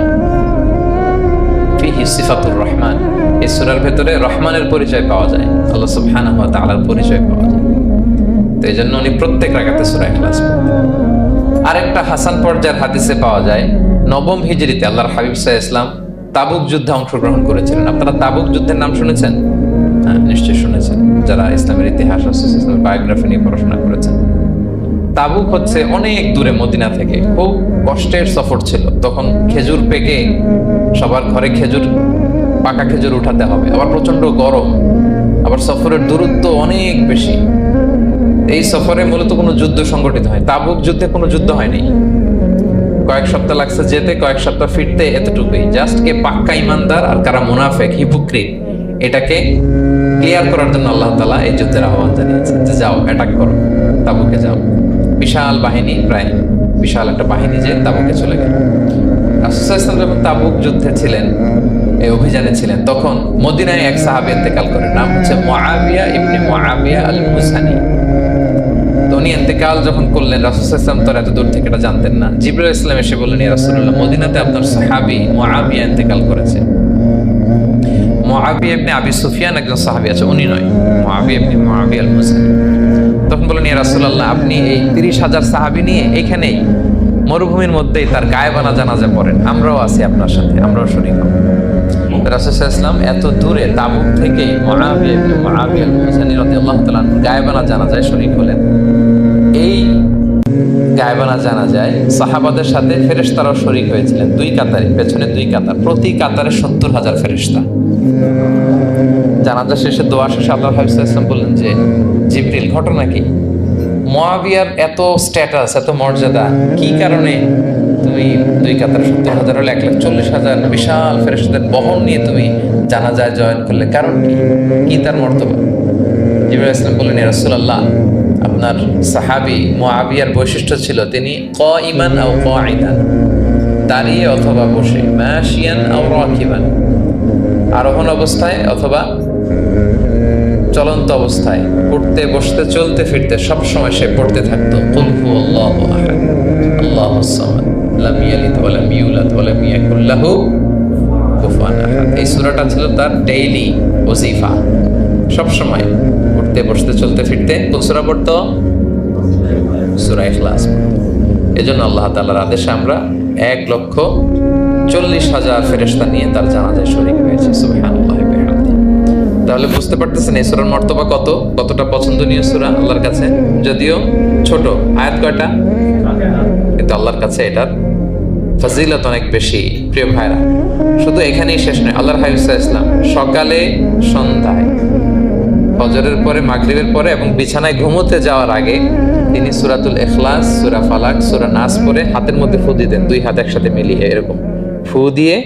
ফিহি সিফাতুর রহমান, এই সূরার ভেতরে রহমানের পরিচয় পাওয়া যায়, আল্লাহ সুবহানাহু ওয়া তাআলার পরিচয় পাওয়া যায়। তো এই জন্য উনি প্রত্যেক রাকাতে সূরা ইখলাস পড়তেন। আরেকটা হাসান পর্যায়ের হাদিসে পাওয়া যায়, 9ম হিজরিতে আল্লাহর হাবিব সাল্লাল্লাহু আলাইহি ওয়াসাল্লাম তাবুক যুদ্ধে অংশগ্রহণ করেছিলেন। আপনারা তাবুক যুদ্ধের নাম শুনেছেন? হ্যাঁ, নিশ্চয়ই শুনেছেন, যারা ইসলামের ইতিহাস, বায়োগ্রাফি নিয়ে পড়াশোনা করেছেন। তাবুক হচ্ছে অনেক দূরে মদিনা থেকে, খুব কষ্টের সফর ছিল। তখন খেজুর পেকে সবার ঘরে খেজুর, পাকা খেজুর উঠাতে হবে, আবার প্রচন্ড গরম, আবার সফরের দূরত্ব অনেক বেশি। এই সফরে মূলত কোনো যুদ্ধ সংগঠিত হয়। তাবুক যুদ্ধে কোনো যুদ্ধ হয়নি, কয়েক সপ্তাহ লাগছে যেতে, কয়েক সপ্তাহ ফিরতে, এতটুকুই। জাস্ট কে পাক্কা ইমানদার আর কারা মুনাফিক, হিপোক্রিট, এটাকে ক্লিয়ার করার জন্য আল্লাহ তাআলা এই যুদ্ধের আহ্বান জানিয়েছেন যে যাও, অ্যাটাক করো, তাবুকে যাও। বিশাল বাহিনী, প্রায় বিশাল একটা বাহিনী যে তাবুকে চলে গেল। রাসূল সাল্লাল্লাহু আলাইহি ওয়াসাল্লাম যখন তাবুক যুদ্ধে ছিলেন, এই অভিযানে ছিলেন, তখন মদিনায় এক সাহাবী ইন্তেকাল করেন, নাম হচ্ছে মুআবিয়া ইবনে মুআবিয়া আল মুসানি। তো উনি ইন্তেকাল যখন করলেন, রাসূল সাল্লাল্লাহু আলাইহি ওয়াসাল্লাম তো এত দূর থেকে এটা জানতেন না। জিবরাইল আলাইহিস সালাম এসে বললেন, ইয়া রাসূলুল্লাহ, মদিনাতে আপনার সাহাবী মুআবিয়া ইন্তেকাল করেছে। মুআবিয়া ইবনে আবি সুফিয়ান একজন সাহাবী আছে, উনি নয়, মুআবিয়া ইবনে মুআবিয়া আল মুসানি। তখন বললেন, ইয়া রাসূলুল্লাহ, আপনি এই 30,000 সাহাবী নিয়ে এখানেই মরুভূমির মধ্যেই তার গায়েবানা জানাজা পড়েন, আমরাও আছি আপনার সাথে, আমরাও শরীক হব। রাসূল সাল্লাল্লাহু আলাইহি ওয়াসাল্লাম এত দূরে তাবুক থেকে মুআবিয়া ইবনে মুআবিয়া আল-হুসাইনি রাদিয়াল্লাহু তাআলা আনহু গায়েবানা জানাজায় শরীক হলেন। এই গায়েবানা জানাজায় সাহাবাদের সাথে ফেরেশতারাও শরীক হয়েছিলেন, দুই কাতারে, পেছনে দুই কাতার, প্রতি কাতারে 70,000 ফেরেশতা। জানাজা শেষে দোয়া শেষে আল্লাহর হাবিব সাল্লাল্লাহু আলাইহি ওয়াসাল্লাম বললেন যে জিবরিল, ঘটনা কি? মুআবিয়ার এত স্ট্যাটাস, এত মর্যাদা, কি কারণে তুমি দুই কাতারে 70,000 হলে 1,40,000 বিশাল ফেরেশতাদের বহন নিয়ে তুমি জানাজায় জয়েন করলে, কারণ কি? কি তার মর্তবা? জিবরাইল আলাইহিস সালাম বললেন, ইয়া রাসূলুল্লাহ, আপনার সাহাবী মুআবিয়ার বৈশিষ্ট্য ছিল তিনি কাইমান আও কাঈদান, দাঁড়িয়ে অথবা বসে, মাশিয়ান আও রাকিবান, আরোহণ অবস্থায় অথবা চলন্ত অবস্থায়, উঠতে বসতে চলতে ফিরতে সব সময় সে পড়তে থাকতো কুল হুয়াল্লাহু আহাদ আল্লাহুস সামাদ লাম ইয়ালিদ ওয়া লাম ইউলাদ ওয়া লাম ইয়াকুল লাহু কুফুয়ান আহাদ। এই সূরাটা ছিল তার ডেইলি ওজিফা, সব সময় উঠতে বসতে চলতে ফিরতে কোন সূরা পড়তো? সূরা ইখলাস। এজন্য আল্লাহ তাআলার আদেশে আমরা 1,40,000 ফেরেশতা নিয়ে তার জানাজায় শরীক হয়েছে। সুবহানাল্লাহ। তাহলে বুঝতে পারতেছেন এই সূরার মর্তবা কতটা পছন্দনীয় সূরা আল্লাহর কাছে। যদিও ছোট আয়াত, কয়টা? কিন্তু আল্লাহর কাছে এটার ফজিলত অনেক বেশি। প্রিয় ভাইরা, শুধু এখানেই শেষ নয়, আল্লাহর হাবিব সাল্লাল্লাহু আলাইহি ওয়াসাল্লাম সকালে, সন্ধ্যায়, ফজরের পরে, মাগরিবের পরে এবং বিছানায় ঘুমোতে যাওয়ার আগে তিনি সূরাতুল ইখলাস, সূরা ফালাক, সূরা নাস পড়ে হাতের মধ্যে ফু দিতেন, দুই হাত একসাথে মিলিয়ে এরকম ফু দিয়ে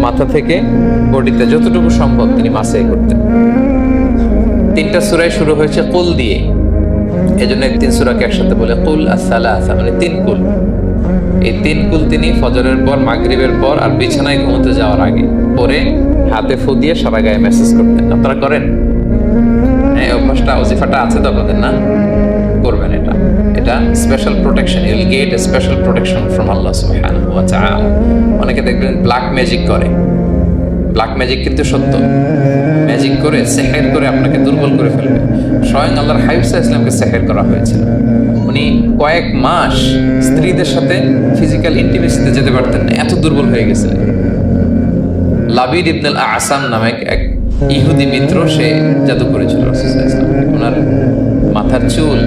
মাথা থেকে বডিতে যতটুকু সম্ভব তিনি মাসাই করতেন। 3টা সূরাই শুরু হয়েছে কুল দিয়ে, এজন্য 3 সূরাকে একসাথে বলে কুল আস-সালাসা, মানে 3 কুল। এই 3 কুল তিনি ফজরের পর, মাগরিবের পর আর বিছানায় ঘুমোতে যাওয়ার আগে পরে হাতে ফু দিয়ে সারা গায়ে মেসেজ করতেন। আপনারা করেন? এই অভ্যাসটা, ওজিফাটা আছে তো আপনাদের? না, করবেন। এটা special protection, you will get a special protection from Allah সুবহানাহু ওয়া তাআলা। অনেকে দেখবেন ব্ল্যাক ম্যাজিক করে, ব্ল্যাক ম্যাজিক কিন্তু সত্য, ম্যাজিক করে সেহের করে আপনাকে দুর্বল করে ফেলবে। স্বয়ং আল্লাহর হাবিব সাল্লাল্লাহু আলাইহি ওয়াসাল্লামকে সেহের করা হয়েছিল। উনি কয়েক মাস স্ত্রীদের সাথে ফিজিক্যাল ইন্টিমেসিতে যেতে পারতেন না, এত দুর্বল হয়ে গেছিলেন। লাবিদ ইবনে আল-আসাম নামে এক ইহুদি মিত্র, সে জাদু করেছিল রাসূল সাল্লাল্লাহু আলাইহি ওয়াসাল্লাম। ওনার মাথার চুল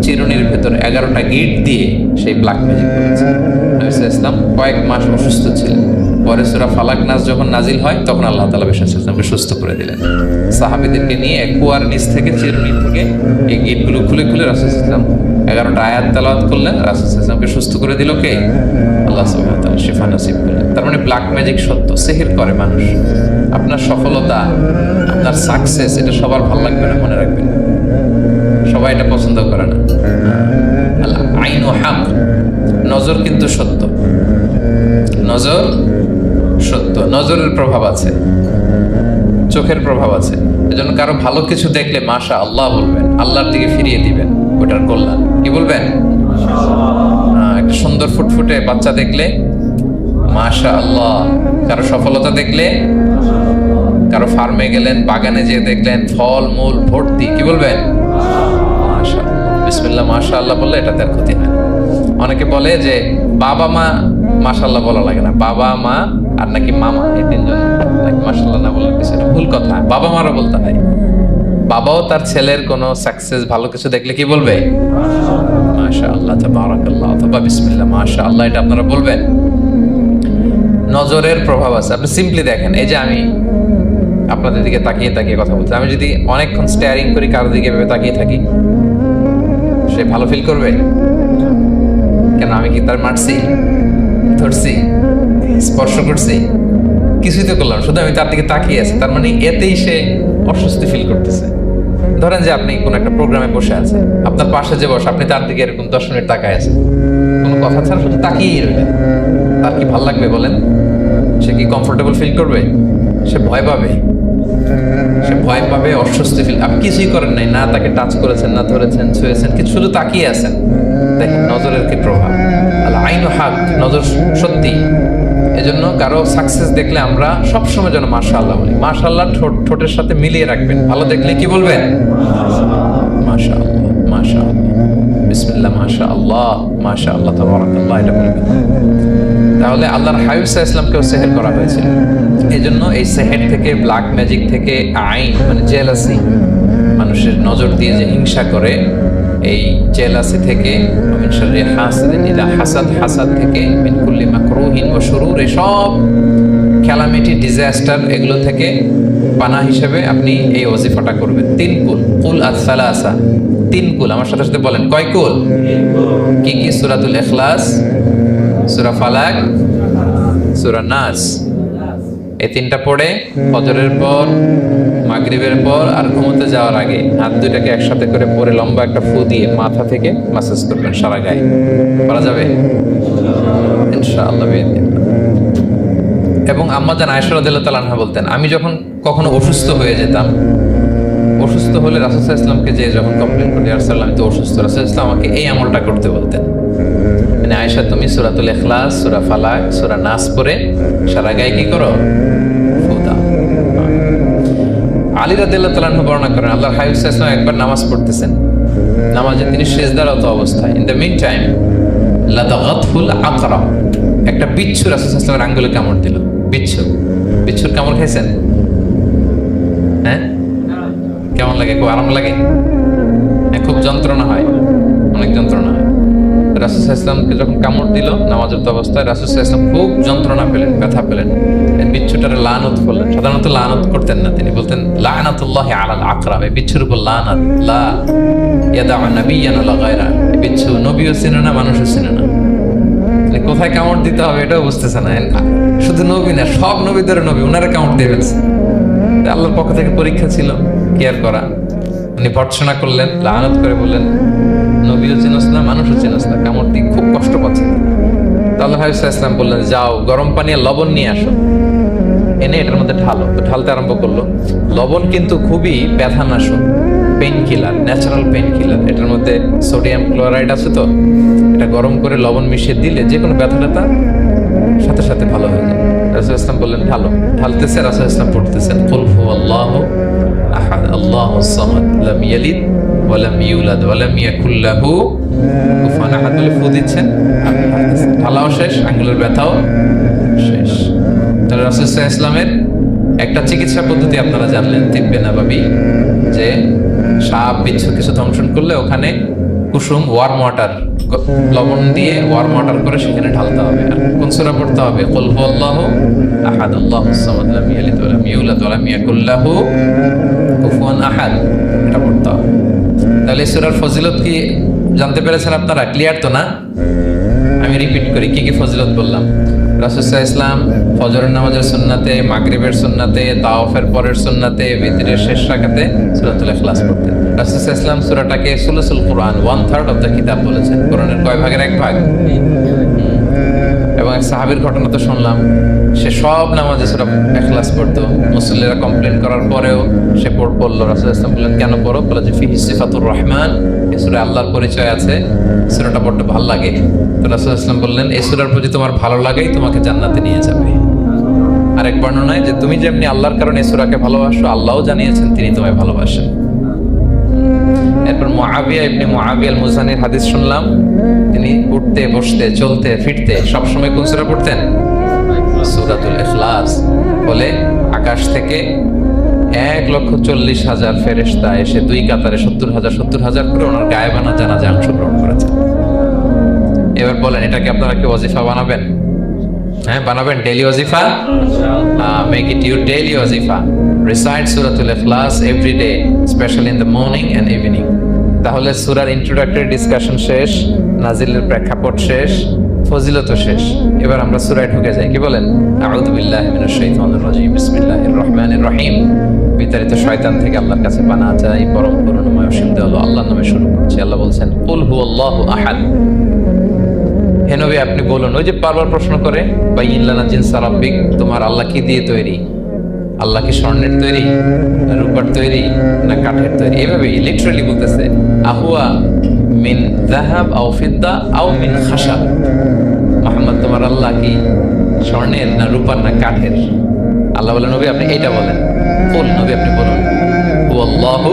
চিরুনির ভেতরে 11টা গিট দিয়ে সেই ব্ল্যাক ম্যাজিক করেছে। নবী সাল্লাল্লাহু আলাইহি ওয়াসাল্লাম কয়েক মাস অসুস্থ ছিলেন। পরে সূরা ফালাক নাস যখন নাজিল হয় তখন আল্লাহ তাআলা রাসূল সাল্লাল্লাহু আলাইহি ওয়াসাল্লামকে সুস্থ করে দিলেন। সাহাবীদেরকে নিয়ে এক কুয়ার নিচ থেকে, চিরুনি থেকে এই গিটগুলো খুলে খুলে রাসূল সাল্লাল্লাহু আলাইহি ওয়াসাল্লাম 11টা আয়াত তেলাওয়াত করলেন। রাসূল সাল্লাল্লাহু আলাইহি ওয়াসাল্লামকে সুস্থ করে দিল কে? আল্লাহ সুবহানাহু ওয়া তাআলা শিফা নসিব করলেন। তার মানে ব্ল্যাক ম্যাজিক সত্য, সিহির করে মানুষ। আপনার সফলতা, আপনার সাকসেস, এটা সবার ভালো লাগবে না, মনে রাখবেন। সবাই এটা পছন্দ করে না। আইনু হক, নজর কিন্তু সত্য, নজর সত্য, নজরের প্রভাব আছে, চোখের প্রভাব আছে। এজন্য কারো ভালো কিছু দেখলে মাশা আল্লাহ বলবেন, আল্লাহর দিকে ফিরিয়ে দিবেন, ওটার কল্যাণ। কি বলবেন? একটা সুন্দর ফুটফুটে বাচ্চা দেখলে মাশা আল্লাহ। কারো সফলতা দেখলে, কারো ফার্মে গেলেন, বাগানে যেয়ে দেখলেন ফল মূল ভর্তি, কি বলবেন? মাশাআল্লাহ, বিসমিল্লাহ মাশাআল্লাহ বললে এটাতে আর ক্ষতি হয়। অনেকে বলে যে বাবা মা মাশাআল্লাহ বলা লাগে না, বাবা মা আর নাকি মামা, এই 3 জন নাকি মাশাআল্লাহ না বলার কিছু, এটা ভুল কথা। বাবা মারও বলতে হয়। বাবাও তার ছেলের কোনো সাকসেস, ভালো কিছু দেখলে কি বলবে? মাশাআল্লাহ, তাবারাকাল্লাহ, অথবা বিসমিল্লাহ মাশাআল্লাহ, এটা আপনারা বলবেন। নজরের প্রভাব আছে। আপনি সিম্পলি দেখেন, এই যে আমি আপনাদের দিকে তাকিয়ে তাকিয়ে কথা বলছি, আমি যদি অনেকক্ষণ স্টেয়ারিং করি, কারোর দিকে ভেবে তাকিয়ে থাকি, সে ভালো ফিল করবে? কেন? আমি কি তার মারছি, ধরছি, স্পর্শ করছি? কিছুই তো করলাম, শুধু আমি তার দিকে তাকিয়ে আছি। তার মানে এতেই সে অস্বস্তি ফিল করতেছে। ধরেন যে আপনি কোন একটা প্রোগ্রামে বসে আছেন, আপনার পাশে যে বসে, আপনি তার দিকে এরকম 10 মিনিট তাকায় আছেন, কোনো কথা ছাড়া শুধু তাকিয়েই রইলেন, তার কি ভালো লাগবে বলেন? সে কি কমফোর্টেবল ফিল করবে? সে ভয় পাবে, সে ভয় পাবে, অস্বস্তি ফিল। আপনি কিছুই করেন নাই, না তাকে টাচ করেছেন, না ধরেছেন, ছুঁয়েছেন, কিছু, শুধু তাকিয়ে আছেন। দেখেন নজরের কি প্রভাব। আল আইনু হক, নজর সত্যি। এজন্য কারো সাকসেস দেখলে আমরা সবসময় যেন মাশাআল্লাহ বলি। মাশাআল্লাহ ঠোঁটের সাথে মিলিয়ে রাখবেন। ভালো দেখলে কি বলবেন? মাশাআল্লাহ, মাশাআল্লাহ, বিসমিল্লাহ মাশা আল্লাহ তাবারাকাল্লাহ এটা বলবেন। তাহলে আল্লাহর হাবিব সাল্লাল্লাহু আলাইহি ওয়াসাল্লামকেও সেহের করা হয়েছিল। এই জন্য এই সেহের থেকে, ব্ল্যাক ম্যাজিক থেকে, আইন মানে জেলাসি, মানুষের নজর দিয়ে যে হিংসা করে, এই জেলাসি থেকে, মিন শাররি হাসিদিন ইযা হাসাদ, হাসাদ থেকে, মিন কুল্লি মাকরুহিন ওয়া শুরুর, সব ক্যালামিটি, ডিজাস্টার, এগুলো থেকে পানা হিসেবে আপনি এই ওয়াজিফাটা করবেন। 3 কুল, কুল আস-সালাসা, 3 কুল। আমার সাথে সাথে বলেন কয় কুল? কি কি? সূরাতুল ইখলাস, সূরা ফালাক, সূরা নাস। এই 3টা পড়ে ফজরের পর, মাগরিবের পর আর ঘুমোতে যাওয়ার আগে হাত দুইটাকে একসাথে করে পরে লম্বা একটা ফু দিয়ে মাথা থেকে মাসাজ করবেন সারা গায়ে। করা যাবে ইনশাআল্লাহ। এবং আম্মা জান আয়েশা রাদিয়াল্লাহু তাআলা আনহা বলতেন, আমি যখন কখনো অসুস্থ হয়ে যেতাম, অসুস্থ হলে রাসূল সাল্লাল্লাহু আলাইহি ওয়াসাল্লামকে যে যখন কমপ্লেইন করি, ইয়া রাসূলুল্লাহ আমি তো অসুস্থ, রাসূল সাল্লাল্লাহু আলাইহি ওয়াসাল্লাম আমাকে এই আমলটা করতে বলতেন। মানে আয়েশা, তুমি সূরাতুল ইখলাস, সূরা ফালাক, সূরা নাস পড়ে সারা গায়ে কি করো? ফু দাও। আলী রাদিয়াল্লাহু তাআলা আনহু বর্ণনা করেন, আল্লাহর হাবিব সাল্লাল্লাহু আলাইহি ওয়াসাল্লাম একবার নামাজ পড়তেছেন, নামাজে তিনি সিজদারত অবস্থায়, ইন দ্য মিন টাইম লাদাগাতহুল আকরা, একটা বিচ্ছু রাসূল সাল্লাল্লাহু আলাইহি ওয়াসাল্লামের আঙ্গুলে কামড় দিল। বিচ্ছুর কামড় খাইছেন? হ্যাঁ, কেমন লাগে? খুব আরাম লাগে? খুব যন্ত্রণা হয়, অনেক যন্ত্রণা হয়। রাসূল সাল্লাল্লাহু আলাইহি ওয়াসাল্লামকে যখন কামড় দিল নামাজরত অবস্থায়, রাসূল সাল্লাল্লাহু আলাইহি ওয়াসাল্লাম খুব যন্ত্রণা পেলেন, ব্যথা পেলেন। এই বিচ্ছুটারে লানত করলেন। সাধারণত লানত করতেন না, তিনি বলতেন লানাতুল্লাহি আলাল আকরা, এই বিচ্ছুর উপর লানাত, লা ইয়াদা নাবিয়ান ওয়ালা গায়রা। এই বিচ্ছু নবীও চিনে না, মানুষও চিনে না, কোথায় কামড় দিতে হবে এটাও বুঝতেছে না। শুধু নবী না, সব নবীদের নবী, ওনারা কামড় দিয়ে ফেলছে। আল্লাহর পক্ষ থেকে পরীক্ষা ছিল, কেয়ার করা। উনি ভর্ৎসনা করলেন, লানত করে বললেন, নবীও চিনস না, মানুষও চিনস না, কামড় দিয়ে খুব কষ্ট পাচ্ছে। আল্লাহ হাবিব সাল্লাল্লাহু আলাইহি ওয়াসাল্লাম বললেন, যাও গরম পানি আর লবণ নিয়ে আসো, এনে এটার মধ্যে ঢালো। তো ঢালতে আরম্ভ করলো। লবণ কিন্তু খুবই ব্যথানাশক, pain killer, natural pain killer. এটার মধ্যে সোডিয়াম ক্লোরাইড আছে, তো এটা গরম করে লবণ মিশিয়ে দিলে যে কোনো ব্যথা সাথে সাথে ভালো হয়ে যায়। রাসূল ইসলাম বললেন ঢালো। ঢালতেছে, রাসূল ইসলাম পড়তেছেন কুল হুয়াল্লাহু আহাদ আল্লাহুস সামাদ লাম ইয়ালিদ ওয়া লাম ইউলাদ ওয়া লাম ইয়াকুল লাহু কুফুয়ান আহাদ বলে ফু দিচ্ছেন। ঢালাও শেষ, আঙ্গুলের ব্যথাও শেষ। তাহলে রাসূল সাল্লাল্লাহু আলাইহি ওয়াসাল্লামের একটা চিকিৎসা পদ্ধতি আপনারা জানলেন, তিব্বে নাবাবী, যে সাপ বিচ্ছু কিছু দংশন করলে ওখানে কুসুম, ওয়ার্ম ওয়াটার, লবণ দিয়ে ওয়ার্ম ওয়াটার করে সেখানে ঢালতে হবে। আর কোন সূরা পড়তে হবে? কুল হুয়াল্লাহু আহাদ আল্লাহুস সামাদ লাম ইয়ালিদ ওয়া লাম ইউলাদ ওয়া লাম ইয়াকুল লাহু কুফুয়ান আহাদ, এটা পড়তে হবে। তাহলে এই সূরার ফজিলত কি জানতে পেরেছেন আপনারা? ক্লিয়ার তো না? আমি রিপিট করি, কি কি ফজিলত বললাম। রাসূল সাল্লাল্লাহু আলাইহি ওয়াসাল্লাম ফজরের নামাজের সুন্নাতে, মাগরিবের সুন্নাতে, তাওয়াফের পরের সুন্নাতে, বিতরের শেষ রাকাতে সূরাতুল ইখলাস পড়তেন। রাসূল সাল্লাল্লাহু আলাইহি ওয়াসাল্লাম সূরাটাকে সুলুসুল কুরআন, 1/3 অফ দ্য কিতাব বলেছেন। কোরআনের কয় ভাগের 1 ভাগ? এবং এক সাহাবীর ঘটনা তো শুনলাম, সে সব নামাজে সূরা ইখলাস পড়তো। মুসল্লিরা কমপ্লেইন করার পরেও সে পড়লো। রাসূল সাল্লাল্লাহু আলাইহি ওয়াসাল্লাম বললেন, কেন পড়ো? বলে যে ফিহি সিফাতুর রহমান, এই সূরায় আল্লাহর পরিচয় আছে, সূরাটা পড়তে ভালো লাগে। তো রাসূল সাল্লাল্লাহু আলাইহি ওয়াসাল্লাম বললেন, এই সূরার প্রতি তোমার ভালো লাগাই তোমাকে জান্নাতে নিয়ে যাবে। আরেক বর্ণনায় যে তুমি যেমনি আল্লাহর কারণে এই সূরাকে ভালোবাসো, আল্লাহও জানিয়েছেন তিনি তোমায় ভালোবাসেন। এরপর মুআবিয়া ইবনে মুআবিয়া আল মুজানির হাদিস শুনলাম, তিনি উঠতে, বসতে, চলতে, ফিরতে সবসময় কোন সূরা পড়তেন? সূরাতুল ইখলাস। বলে আকাশ থেকে 1,40,000 ফেরেশতা এসে 2 কাতারে 70,000 করে ওনার গায়েবানা জানাজায় অংশগ্রহণ করেছেন। এবার বলেন, এটাকে আপনারা কি ওয়াজিফা বানাবেন? হ্যাঁ, বানাবেন? ডেইলি ওয়াজিফা, মেক ইট ইউর ডেইলি ওয়াজিফা। রিসাইট সূরাতুল ইখলাস every day, specially in the morning and evening. তাহলে সূরার ইন্ট্রোডাক্টরি ডিসকাশন শেষ, নাজিলের প্রেক্ষাপট শেষ, ফজিলত শেষ। এবার আমরা সূরায় ঢুকে যাই। কি বলেন? আউযু বিল্লাহি মিনাশ শাইতানির রাজীম, বিসমিল্লাহির রহমানির রহিম। বিতাড়িত শয়তান থেকে আল্লাহর কাছে পানাহ চাই, পরম করুণাময় অসীম দয়ালু আল্লাহর নামে শুরু করছি। আল্লাহ বলছেন, কুল হুয়াল্লাহু আহাদ। হে নবী আপনি বলুন, ওই যে বারবার প্রশ্ন করে, বাইয়িন লানা জিনসা রাব্বিক, তোমার আল্লাহ কি দিয়ে তৈরি? আল্লাহ কি স্বর্ণের তৈরি, না রূপার তৈরি, না কাঠের তৈরি? এইভাবে লিটারালি বলতেছে, আহুয়া মিন যাহাব আও ফিদ্দা আও মিন খাশাব। মুহাম্মদ তোমার আল্লাহ কি স্বর্ণের, না রূপার, না কাঠের? আল্লাহ বলেন, নবী আপনি এইটা বলেন। কুল, নবী আপনি বলুন, হুয়াল্লাহু